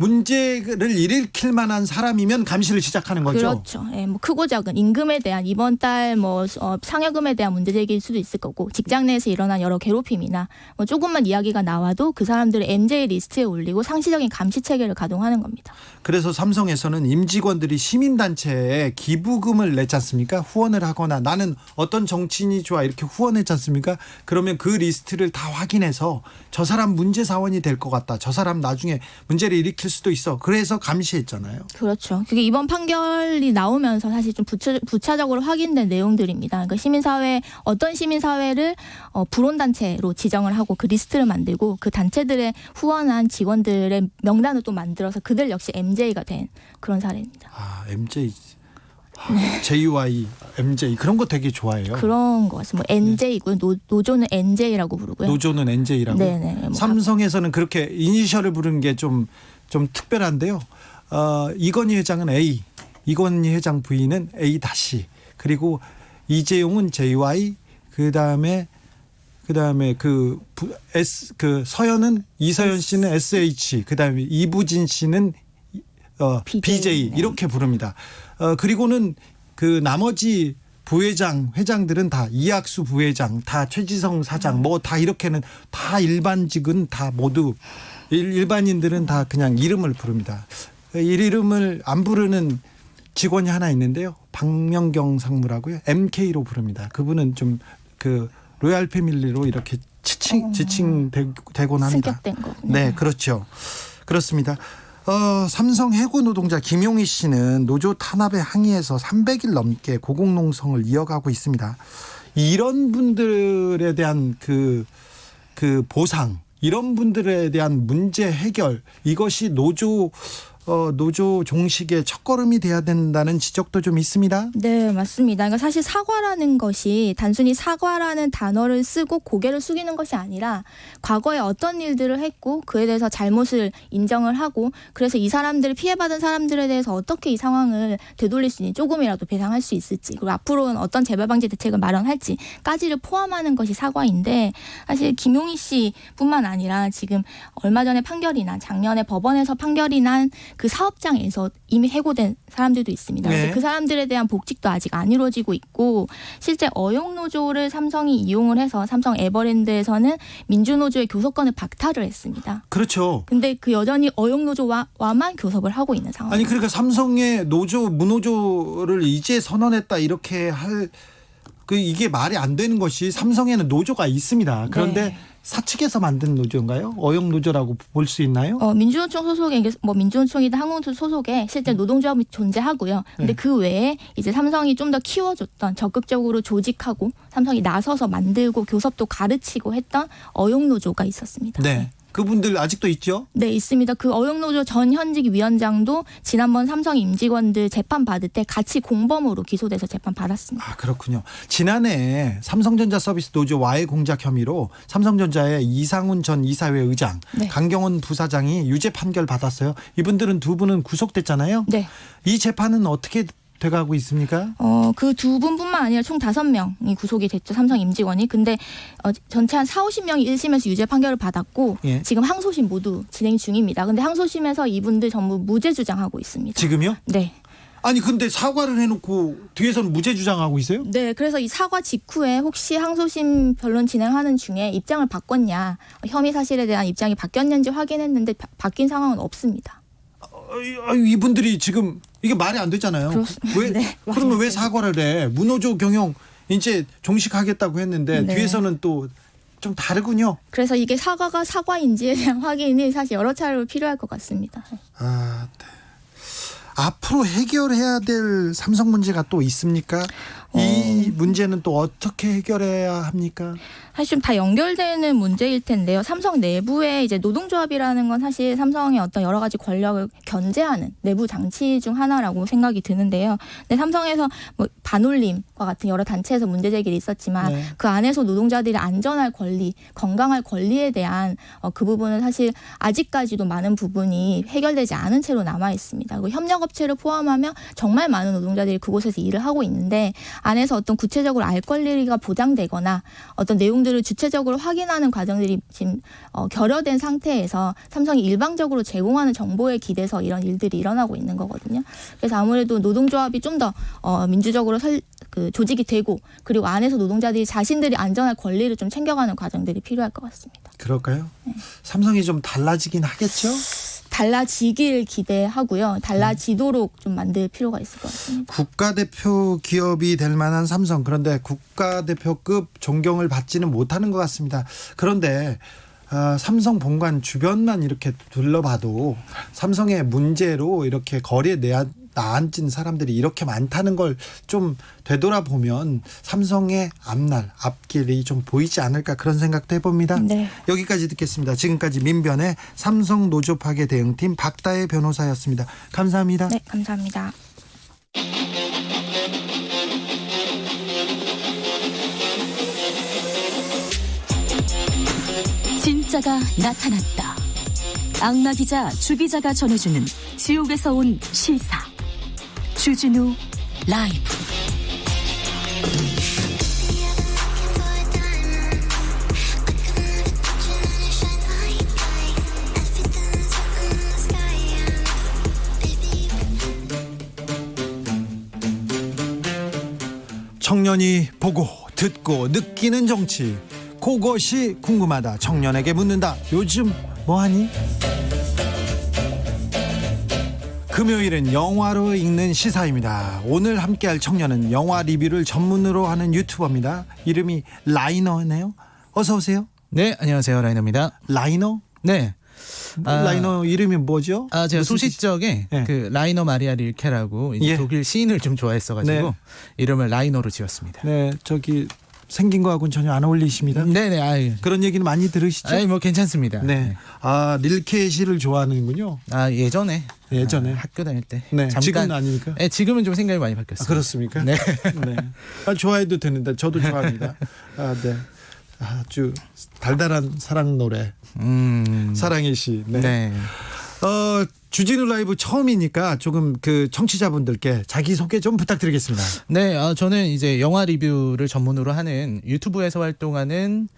문제를 일으킬 만한 사람이면 감시를 시작하는 거죠. 그렇죠. 예, 뭐 크고 작은 임금에 대한 이번 달 뭐 상여금에 대한 문제 제기일 수도 있을 거고, 직장 내에서 일어난 여러 괴롭힘이나 뭐 조금만 이야기가 나와도 그 사람들을 MJ 리스트에 올리고 상시적인 감시 체계를 가동하는 겁니다. 그래서 삼성에서는 임직원들이 시민단체에 기부금을 냈지 않습니까? 후원을 하거나 나는 어떤 정치인이 좋아 이렇게 후원했지 않습니까? 그러면 그 리스트를 다 확인해서 저 사람 문제 사원이 될 것 같다, 저 사람 나중에 문제를 일으킬 수도 있어, 그래서 감시했잖아요. 그렇죠. 그게 이번 판결이 나오면서 사실 좀 부차적으로 확인된 내용들입니다. 그러니까 시민사회, 어떤 시민사회를 불온단체로 지정을 하고 그 리스트를 만들고 그 단체들의 후원한 직원들의 명단을 또 만들어서 그들 역시 MJ가 된 그런 사례입니다. 아, MJ. JY, MJ 그런 거 되게 좋아해요. 그런 거 같습니다. 뭐 NJ고요. 노조는 NJ라고 부르고요. 노조는 NJ라고. 네네. 뭐 삼성에서는 그렇게 이니셜을 부르는 게 좀 특별한데요. 이건희 회장은 A, 이건희 회장 부인은 A 다시, 그리고 이재용은 JY, 그다음에 그 서현은 이서현 씨는 SH, 그다음에 이부진 씨는 BJ 네. 이렇게 부릅니다. 그리고는 그 나머지 부회장, 회장들은 다 이학수 부회장, 다 최지성 사장, 뭐 다 이렇게는 다 일반직은 다 모두 일반인들은 다 그냥 이름을 부릅니다. 이 이름을 안 부르는 직원이 하나 있는데요. 박명경 상무라고요. MK로 부릅니다. 그분은 좀 그 로얄 패밀리로 이렇게 지칭되곤 합니다. 승격된 거군요. 네, 그렇죠. 그렇습니다. 삼성 해고 노동자 김용희 씨는 노조 탄압에 항의해서 300일 넘게 고공농성을 이어가고 있습니다. 이런 분들에 대한 그 보상, 이런 분들에 대한 문제 해결, 이것이 노조 종식의 첫걸음이 돼야 된다는 지적도 좀 있습니다. 네, 맞습니다. 그러니까 사실 사과라는 것이 단순히 사과라는 단어를 쓰고 고개를 숙이는 것이 아니라 과거에 어떤 일들을 했고 그에 대해서 잘못을 인정을 하고, 그래서 이 사람들을 피해받은 사람들에 대해서 어떻게 이 상황을 되돌릴 수 있는지, 조금이라도 배상할 수 있을지, 그리고 앞으로는 어떤 재발방지 대책을 마련할지까지를 포함하는 것이 사과인데, 사실 김용희 씨뿐만 아니라 지금 얼마 전에 판결이 난, 작년에 법원에서 판결이 난 그 사업장에서 이미 해고된 사람들도 있습니다. 네. 근데 그 사람들에 대한 복직도 아직 안 이루어지고 있고, 실제 어용노조를 삼성이 이용을 해서 삼성 에버랜드에서는 민주노조의 교섭권을 박탈을 했습니다. 그렇죠. 근데 그 여전히 어용노조와만 교섭을 하고 있는 상황. 아니, 그러니까 삼성의 무노조를 이제 선언했다 이렇게 이게 말이 안 되는 것이, 삼성에는 노조가 있습니다. 그런데 네. 사측에서 만든 노조인가요? 어용 노조라고 볼 수 있나요? 민주노총 소속에, 뭐 민주노총이든 항공노조 소속에 실제 노동조합이 존재하고요. 근데 네. 그 외에 이제 삼성이 좀 더 키워줬던, 적극적으로 조직하고 삼성이 나서서 만들고 교섭도 가르치고 했던 어용노조가 있었습니다. 네. 그분들 아직도 있죠? 네, 있습니다. 그 어용노조 전 현직 위원장도 지난번 삼성 임직원들 재판 받을 때 같이 공범으로 기소돼서 재판 받았습니다. 아, 그렇군요. 지난해 삼성전자 서비스 노조 와해 공작 혐의로 삼성전자의 이상훈 전 이사회 의장, 네. 강경원 부사장이 유죄 판결 받았어요. 이분들은 두 분은 구속됐잖아요. 네. 이 재판은 어떻게 돼가고 있습니까? 그 두 분뿐만 아니라 총 5명이 구속이 됐죠. 삼성 임직원이. 근데 전체 한 40~50명이 1심에서 유죄 판결을 받았고 예. 지금 항소심 모두 진행 중입니다. 근데 항소심에서 이분들 전부 무죄 주장하고 있습니다. 지금요? 네. 아니 근데 사과를 해놓고 뒤에서는 무죄 주장하고 있어요? 네, 그래서 이 사과 직후에 혹시 항소심 변론 진행하는 중에 입장을 바꿨냐, 혐의 사실에 대한 입장이 바뀌었는지 확인했는데 바뀐 상황은 없습니다. 이분들이 지금 이게 말이 안 되잖아요. 왜 네, 그러면 왜 사과를 해? 문호조 경영 이제 종식하겠다고 했는데 네. 뒤에서는 또 좀 다르군요. 그래서 이게 사과가 사과인지에 대한 확인이 사실 여러 차례로 필요할 것 같습니다. 아, 네. 앞으로 해결해야 될 삼성 문제가 또 있습니까? 이 문제는 또 어떻게 해결해야 합니까? 사실 좀 다 연결되는 문제일 텐데요. 삼성 내부에 이제 노동조합이라는 건 사실 삼성의 어떤 여러 가지 권력을 견제하는 내부 장치 중 하나라고 생각이 드는데요. 근데 삼성에서 뭐 반올림과 같은 여러 단체에서 문제 제기를 있었지만 네. 그 안에서 노동자들이 안전할 권리, 건강할 권리에 대한 그 부분은 사실 아직까지도 많은 부분이 해결되지 않은 채로 남아 있습니다. 그리고 협력업체를 포함하면 정말 많은 노동자들이 그곳에서 일을 하고 있는데 안에서 어떤 구체적으로 알 권리가 보장되거나 어떤 내용들을 주체적으로 확인하는 과정들이 지금 결여된 상태에서 삼성이 일방적으로 제공하는 정보에 기대서 이런 일들이 일어나고 있는 거거든요. 그래서 아무래도 노동조합이 좀 더 민주적으로 조직이 되고 그리고 안에서 노동자들이 자신들이 안전할 권리를 좀 챙겨가는 과정들이 필요할 것 같습니다. 그럴까요? 삼성이 좀 달라지긴 하겠죠? 달라지길 기대하고요. 달라지도록 좀 만들 필요가 있을 것 같습니다. 국가대표 기업이 될 만한 삼성, 그런데 국가대표급 존경을 받지는 못하는 것 같습니다. 그런데 삼성 본관 주변만 이렇게 둘러봐도 삼성의 문제로 이렇게 거리에 나앉은 사람들이 이렇게 많다는 걸 좀 되돌아보면 삼성의 앞길이 좀 보이지 않을까 그런 생각도 해봅니다. 네. 여기까지 듣겠습니다. 지금까지 민변의 삼성 노조 파괴 대응팀 박다혜 변호사였습니다. 감사합니다. 네, 감사합니다. 진짜가 나타났다. 악마 기자 주 기자가 전해주는 지옥에서 온 실사. 주진우 라이브. 청년이 보고 듣고 느끼는 정치, 그것이 궁금하다. 청년에게 묻는다. 요즘 뭐하니? 금요일은 영화로 읽는 시사입니다. 오늘 함께할 청년은 영화 리뷰를 전문으로 하는 유튜버입니다. 이름이 라이너네요. 어서 오세요. 네, 안녕하세요. 라이너입니다. 라이너? 네. 라이너 이름이 뭐죠? 제가 무슨 소시적에 네. 그 라이너 마리아 릴케라고 이제 예. 독일 시인을 좀 좋아했어가지고 네. 이름을 라이너로 지었습니다. 네, 저기 생긴 거하고는 전혀 안 어울리십니다. 네네. 아유. 그런 얘기는 많이 들으시죠? 아이 뭐 괜찮습니다. 네. 릴케 씨를 좋아하는군요. 예전에 학교 다닐 때. 네. 잠깐. 지금은 아니니까. 네, 지금은 좀 생각이 많이 바뀌었어요. 그렇습니까? 네. 네. 좋아해도 되는데 저도 좋아합니다. 네. 아주 달달한 사랑 노래. 사랑의 시. 네. 네. 주진우 라이브 처음이니까 조금 그 청취자분들께 자기 소개 좀 부탁드리겠습니다. 네, 저는 이제 영화 리뷰를 전문으로 하는 유튜브에서 활동하는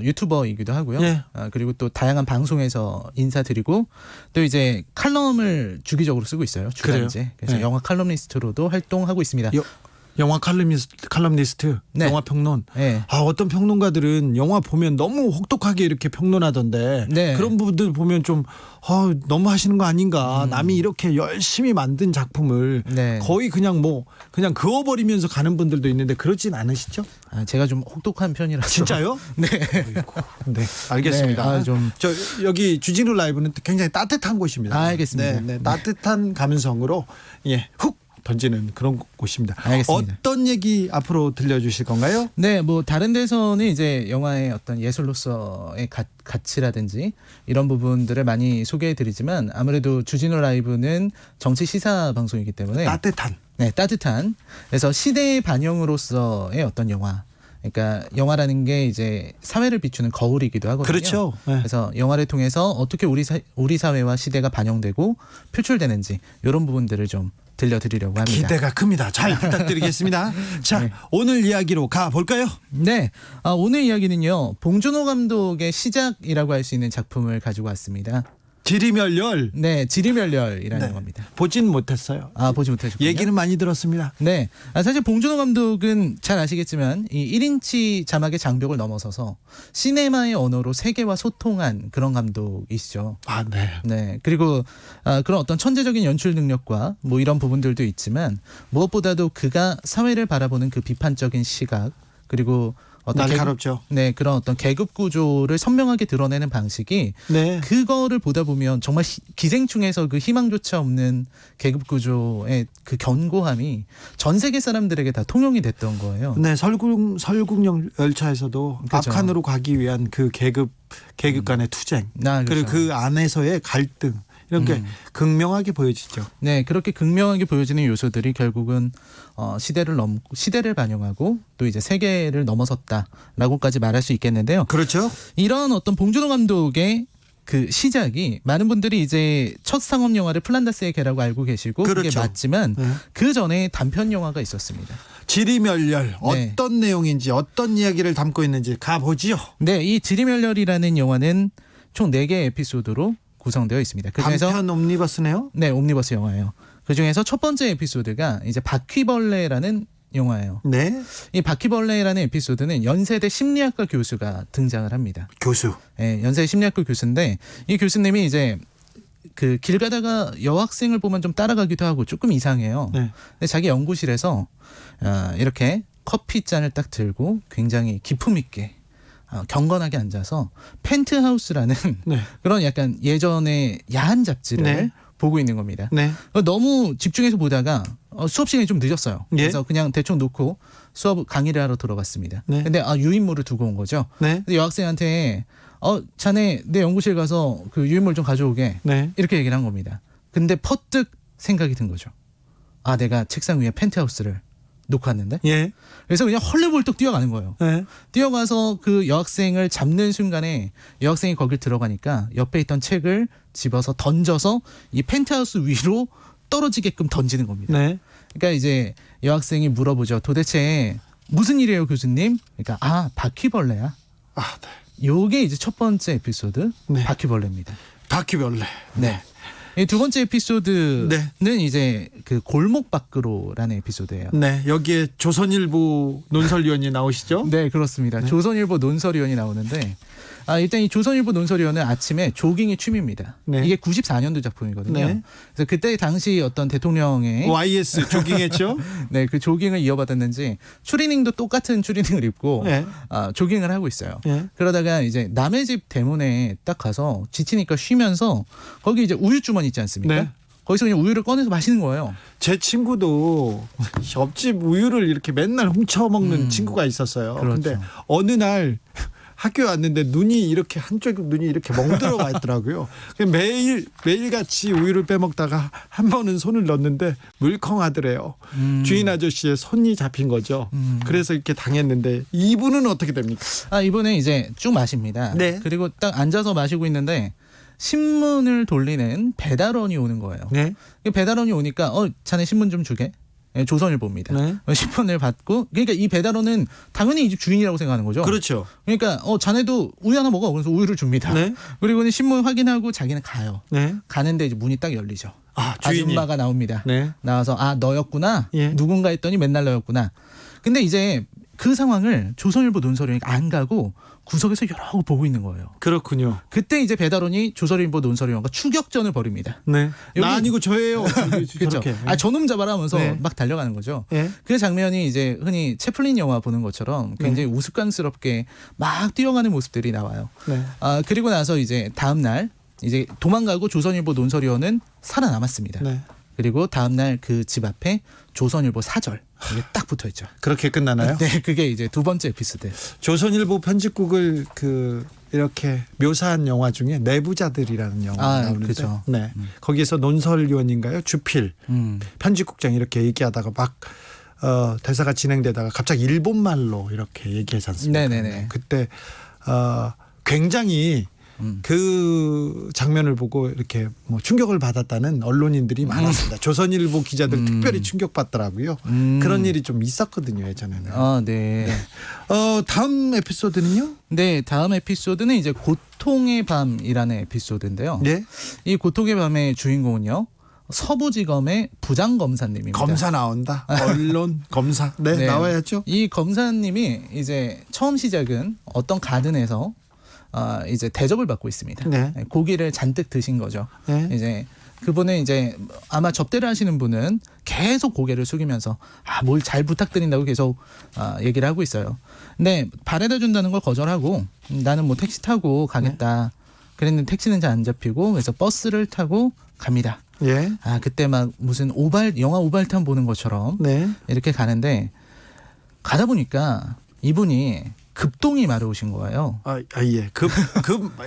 유튜버이기도 하고요. 예. 그리고 또 다양한 방송에서 인사드리고 또 이제 칼럼을 주기적으로 쓰고 있어요. 주간제. 그래서 네. 영화 칼럼니스트로도 활동하고 있습니다. 영화 칼럼니스트, 네. 영화 평론. 네. 어떤 평론가들은 영화 보면 너무 혹독하게 이렇게 평론하던데 네. 그런 부분들 보면 좀 너무 하시는 거 아닌가. 남이 이렇게 열심히 만든 작품을 네. 거의 그냥 그어버리면서 가는 분들도 있는데 그렇진 않으시죠? 제가 좀 혹독한 편이라서. 진짜요? 네. 네, 알겠습니다. 네, 좀. 여기 주진우 라이브는 굉장히 따뜻한 곳입니다. 알겠습니다. 네, 따뜻한 감성으로 훅 던지는 그런 곳입니다. 알겠습니다. 어떤 얘기 앞으로 들려주실 건가요? 네, 뭐 다른 데서는 이제 영화의 어떤 예술로서의 가치라든지 이런 부분들을 많이 소개해드리지만 아무래도 주진우 라이브는 정치 시사 방송이기 때문에 따뜻한. 그래서 시대의 반영으로서의 어떤 영화. 그러니까 영화라는 게 이제 사회를 비추는 거울이기도 하거든요. 그렇죠. 네. 그래서 영화를 통해서 어떻게 우리 사회와 시대가 반영되고 표출되는지 이런 부분들을 좀 들려드리려고 합니다. 기대가 큽니다. 잘 부탁드리겠습니다. 자, 네. 오늘 이야기로 가볼까요? 네, 오늘 이야기는요. 봉준호 감독의 시작이라고 할 수 있는 작품을 가지고 왔습니다. 지리멸렬. 네, 지리멸렬이라는 네. 영화입니다. 보진 못했어요. 보지 못하셨군요. 얘기는 많이 들었습니다. 네, 사실 봉준호 감독은 잘 아시겠지만 이 1인치 자막의 장벽을 넘어서서 시네마의 언어로 세계와 소통한 그런 감독이시죠. 아, 네. 네, 그리고 그런 어떤 천재적인 연출 능력과 뭐 이런 부분들도 있지만 무엇보다도 그가 사회를 바라보는 그 비판적인 시각 그리고 어떤 날카롭죠. 네, 그런 어떤 계급 구조를 선명하게 드러내는 방식이 네. 그거를 보다 보면 정말 기생충에서 그 희망조차 없는 계급 구조의 그 견고함이 전 세계 사람들에게 다 통용이 됐던 거예요. 네, 설국령 열차에서도 그죠. 앞칸으로 가기 위한 그 계급 간의 투쟁 그렇죠. 그리고 그 안에서의 갈등 이런 게 극명하게 보여지죠. 네, 그렇게 극명하게 보여지는 요소들이 결국은 시대를 반영하고 또 이제 세계를 넘어섰다라고까지 말할 수 있겠는데요. 그렇죠. 이런 어떤 봉준호 감독의 그 시작이 많은 분들이 이제 첫 상업 영화를 플란다스의 개라고 알고 계시고 그게 그렇죠. 맞지만 네. 그 전에 단편 영화가 있었습니다. 지리멸렬 네. 어떤 내용인지 어떤 이야기를 담고 있는지 가보지요. 네, 이 지리멸렬이라는 영화는 총 4개의 에피소드로 구성되어 있습니다. 그중에서 단편 옴니버스네요. 네, 옴니버스 영화예요. 그중에서 첫 번째 에피소드가 이제 바퀴벌레라는 영화예요. 네. 이 바퀴벌레라는 에피소드는 연세대 심리학과 교수가 등장을 합니다. 교수. 네, 연세대 심리학과 교수인데 이 교수님이 이제 그 길 가다가 여학생을 보면 좀 따라가기도 하고 조금 이상해요. 네. 근데 자기 연구실에서 이렇게 커피잔을 딱 들고 굉장히 기품 있게 경건하게 앉아서 펜트하우스라는 네. 그런 약간 예전의 야한 잡지를 네. 보고 있는 겁니다. 네. 너무 집중해서 보다가 수업 시간이 좀 늦었어요. 예. 그래서 그냥 대충 놓고 수업 강의를 하러 들어갔습니다. 네. 근데 유인물을 두고 온 거죠. 네. 근데 여학생한테 자네 내 연구실 가서 그 유인물 좀 가져오게 네. 이렇게 얘기를 한 겁니다. 근데 퍼뜩 생각이 든 거죠. 내가 책상 위에 펜트하우스를 놓고 왔는데. 예. 그래서 그냥 헐레벌떡 뛰어가는 거예요. 네. 뛰어가서 그 여학생을 잡는 순간에 여학생이 거길 들어가니까 옆에 있던 책을 집어서 던져서 이 펜트하우스 위로 떨어지게끔 던지는 겁니다. 네. 그러니까 이제 여학생이 물어보죠. 도대체 무슨 일이에요, 교수님? 그러니까 바퀴벌레야. 네. 요게 이제 첫 번째 에피소드 네. 바퀴벌레입니다. 바퀴벌레. 네. 이 두 번째 에피소드는 네. 이제 그 골목 밖으로라는 에피소드예요. 네. 여기에 조선일보 논설위원이 나오시죠? 네, 그렇습니다. 조선일보 논설위원이 나오는데 일단 이 조선일보 논설위원은 아침에 조깅이 취미입니다. 네. 이게 94년도 작품이거든요. 네. 그래서 그때 당시 어떤 대통령의 YS 조깅했죠? 네, 그 조깅을 이어받았는지 추리닝도 똑같은 추리닝을 입고 네. 조깅을 하고 있어요. 네. 그러다가 이제 남의 집 대문에 딱 가서 지치니까 쉬면서 거기 이제 우유 주머니 있지 않습니까? 네. 거기서 그냥 우유를 꺼내서 마시는 거예요. 제 친구도 옆집 우유를 이렇게 맨날 훔쳐 먹는 친구가 있었어요. 그렇죠. 근데 어느 날 학교에 왔는데 눈이 이렇게 한쪽 눈이 이렇게 멍들어가 있더라고요. 매일 같이 우유를 빼먹다가 한 번은 손을 넣었는데 물컹하더래요. 주인 아저씨의 손이 잡힌 거죠. 그래서 이렇게 당했는데 이분은 어떻게 됩니까? 이번에 이제 쭉 마십니다. 네. 그리고 딱 앉아서 마시고 있는데 신문을 돌리는 배달원이 오는 거예요. 네. 배달원이 오니까 자네 신문 좀 주게. 네, 조선일보입니다. 네. 신문을 받고 그러니까 이 배달원은 당연히 이 집 주인이라고 생각하는 거죠. 그렇죠. 그러니까 자네도 우유 하나 먹어. 그래서 우유를 줍니다. 네. 그리고는 신문 확인하고 자기는 가요. 네. 가는데 이제 문이 딱 열리죠. 주인이. 아줌마가 나옵니다. 네. 나와서 너였구나. 예. 누군가 했더니 맨날 너였구나. 근데 이제 그 상황을 조선일보 논설위원이 안 가고 구석에서 여러 거 보고 있는 거예요. 그렇군요. 그때 이제 배달원이 조선일보 논설위원과 추격전을 벌입니다. 네. 여기- 나 아니고 저예요. 그렇죠. 저렇게. 저놈 잡아라 하면서 네. 막 달려가는 거죠. 예. 그 장면이 이제 흔히 채플린 영화 보는 것처럼 굉장히 우스꽝스럽게 막 뛰어가는 모습들이 나와요. 네. 그리고 나서 이제 다음 날 이제 도망가고 조선일보 논설위원은 살아남았습니다. 네. 그리고 다음 날 그 집 앞에 조선일보 사절 이게 딱 붙어 있죠. 그렇게 끝나나요? 네, 그게 이제 두 번째 에피소드. 조선일보 편집국을 이렇게 묘사한 영화 중에 내부자들이라는 영화가 나오는데, 그렇죠. 네, 거기에서 논설위원인가요? 주필 편집국장 이렇게 얘기하다가 막 대사가 진행되다가 갑자기 일본말로 이렇게 얘기하지 않습니까? 네네네. 그때 굉장히 그 장면을 보고 이렇게 뭐 충격을 받았다는 언론인들이 많았습니다. 조선일보 기자들 특별히 충격받더라고요. 그런 일이 좀 있었거든요, 예전에는. 네. 다음 에피소드는요? 네, 다음 에피소드는 이제 고통의 밤이라는 에피소드인데요. 네. 이 고통의 밤의 주인공은요. 서부지검의 부장검사님입니다. 검사 나온다. 언론 검사. 네, 네. 나와야죠. 이 검사님이 이제 처음 시작은 어떤 가든에서 이제 대접을 받고 있습니다. 네. 고기를 잔뜩 드신 거죠. 네. 이제 그분은 이제 아마 접대를 하시는 분은 계속 고개를 숙이면서 뭘 잘 부탁드린다고 계속 얘기를 하고 있어요. 근데 바래다 준다는 걸 거절하고 나는 뭐 택시 타고 가겠다. 그랬는데 택시는 잘 안 잡히고 그래서 버스를 타고 갑니다. 예. 그때 막 무슨 영화 오발탄 보는 것처럼 네. 이렇게 가는데 가다 보니까 이분이 급동이 마려우신 거예요. 예.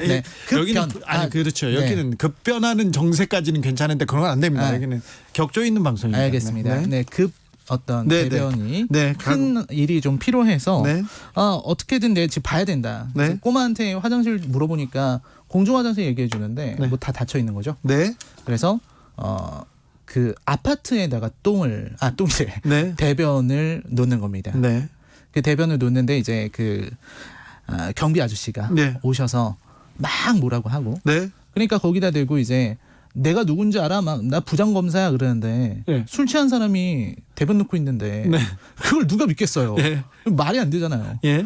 네. 여기는 급변. 그렇죠. 네. 여기는 급변하는 정세까지는 괜찮은데 그런 건 안 됩니다. 여기는 격조 있는 방송입니다. 알겠습니다. 네. 어떤 네, 대변이 네. 큰 일이 좀 필요해서 네. 어떻게든 내 집 봐야 된다. 네. 그래서 꼬마한테 화장실 물어보니까 공중 화장실 얘기해 주는데 네. 뭐 다 닫혀 있는 거죠. 네. 그래서 그 아파트에다가 네. 대변을 놓는 겁니다. 네. 그 대변을 놓는데 이제 그 경비 아저씨가 네. 오셔서 막 뭐라고 하고 네. 그러니까 거기다 대고 이제 내가 누군지 알아? 막 나 부장검사야 그러는데 네. 술 취한 사람이 대변 놓고 있는데 네. 그걸 누가 믿겠어요. 네. 말이 안 되잖아요. 예.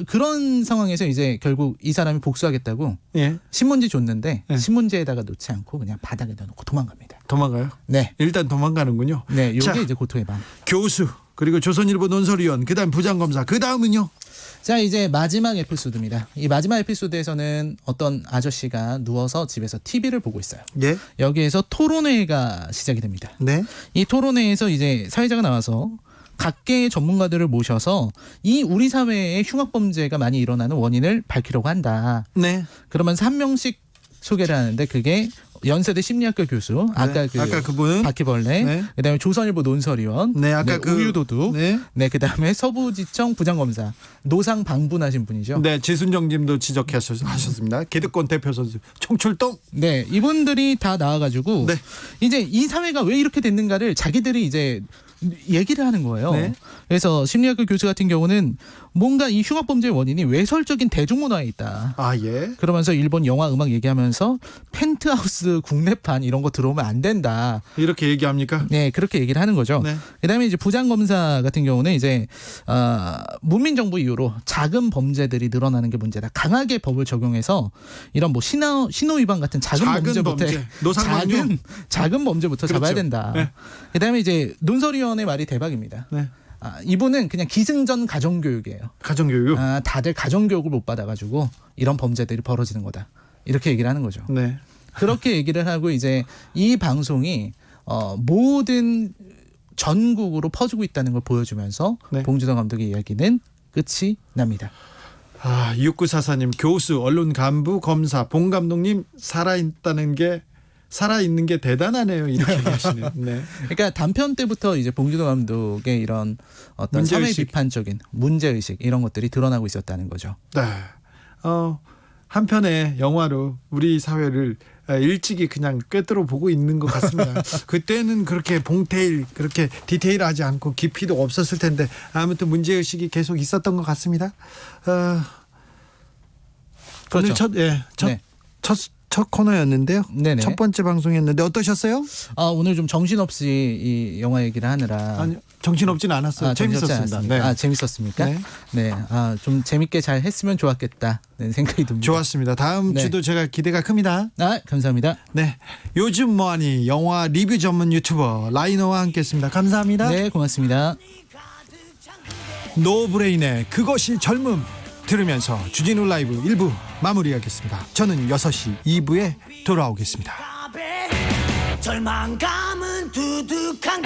그런 상황에서 이제 결국 이 사람이 복수하겠다고 예. 신문지 줬는데 네. 신문지에다가 놓지 않고 그냥 바닥에다 놓고 도망갑니다. 도망가요? 네. 일단 도망가는군요. 네, 자. 요게 이제 고통의 밤. 교수 그리고 조선일보 논설위원 그다음 부장검사 그다음은요? 자, 이제 마지막 에피소드입니다. 이 마지막 에피소드에서는 어떤 아저씨가 누워서 집에서 TV를 보고 있어요. 예. 여기에서 토론회가 시작이 됩니다. 네. 이 토론회에서 이제 사회자가 나와서 각계의 전문가들을 모셔서 이 우리 사회의 흉악범죄가 많이 일어나는 원인을 밝히려고 한다. 네. 그러면서 한 명씩 소개를 하는데 그게 연세대 심리학과 교수, 아까 그분, 바퀴벌레, 네. 그다음에 조선일보 논설위원, 네, 아까 그 우유도둑, 네. 그다음에 서부지청 부장검사, 노상 방분하신 분이죠. 네, 지순정님도 지적하셨습니다. 기득권 대표 선수 총출동. 네, 이분들이 다 나와가지고 네. 이제 이 사회가 왜 이렇게 됐는가를 자기들이 이제 얘기를 하는 거예요. 네. 그래서 심리학과 교수 같은 경우는 뭔가 이 흉악범죄의 원인이 외설적인 대중문화에 있다. 예. 그러면서 일본 영화 음악 얘기하면서 펜트하우스 국내판 이런 거 들어오면 안 된다. 이렇게 얘기합니까? 네, 그렇게 얘기를 하는 거죠. 네. 그다음에 이제 부장검사 같은 경우는 이제 문민정부 이후로 작은 범죄들이 늘어나는 게 문제다. 강하게 법을 적용해서 이런 뭐 신호 위반 같은 작은 범죄부터 작은 범죄부터 그렇죠. 잡아야 된다. 네. 그다음에 이제 논설위원의 말이 대박입니다. 네. 이분은 그냥 기승전 가정교육이에요. 가정교육. 다들 가정교육을 못 받아가지고 이런 범죄들이 벌어지는 거다. 이렇게 얘기를 하는 거죠. 네. 그렇게 얘기를 하고 이제 이 방송이 모든 전국으로 퍼지고 있다는 걸 보여주면서 네. 봉준호 감독의 이야기는 끝이 납니다. 6944님 교수, 언론 간부, 검사, 봉 감독님 살아있는 게 대단하네요. 이렇게 얘기하시네요. 네. 그러니까 단편 때부터 이제 봉준호 감독의 이런 어떤 사회 문제의식. 비판적인 문제의식 이런 것들이 드러나고 있었다는 거죠. 네. 한편의 영화로 우리 사회를 일찍이 그냥 꿰뚫어 보고 있는 것 같습니다. 그때는 그렇게 그렇게 디테일하지 않고 깊이도 없었을 텐데 아무튼 문제의식이 계속 있었던 것 같습니다. 그렇죠. 오늘 첫 코너였는데요. 네네. 첫 번째 방송이었는데 어떠셨어요? 오늘 좀 정신없이 이 영화 얘기를 하느라 아니, 정신없진 않았어요. 재밌었습니다. 네. 재밌었습니까? 네. 네. 좀 재밌게 잘 했으면 좋았겠다는 생각이 듭니다. 좋았습니다. 다음 네. 주도 제가 기대가 큽니다. 감사합니다. 네. 요즘 뭐하니 영화 리뷰 전문 유튜버 라이너와 함께했습니다. 감사합니다. 네, 고맙습니다. 노브레인의 그것이 젊음 들으면서 주진우 라이브 1부 마무리하겠습니다. 저는 6시 2부에 돌아오겠습니다. 절망감은 두둑한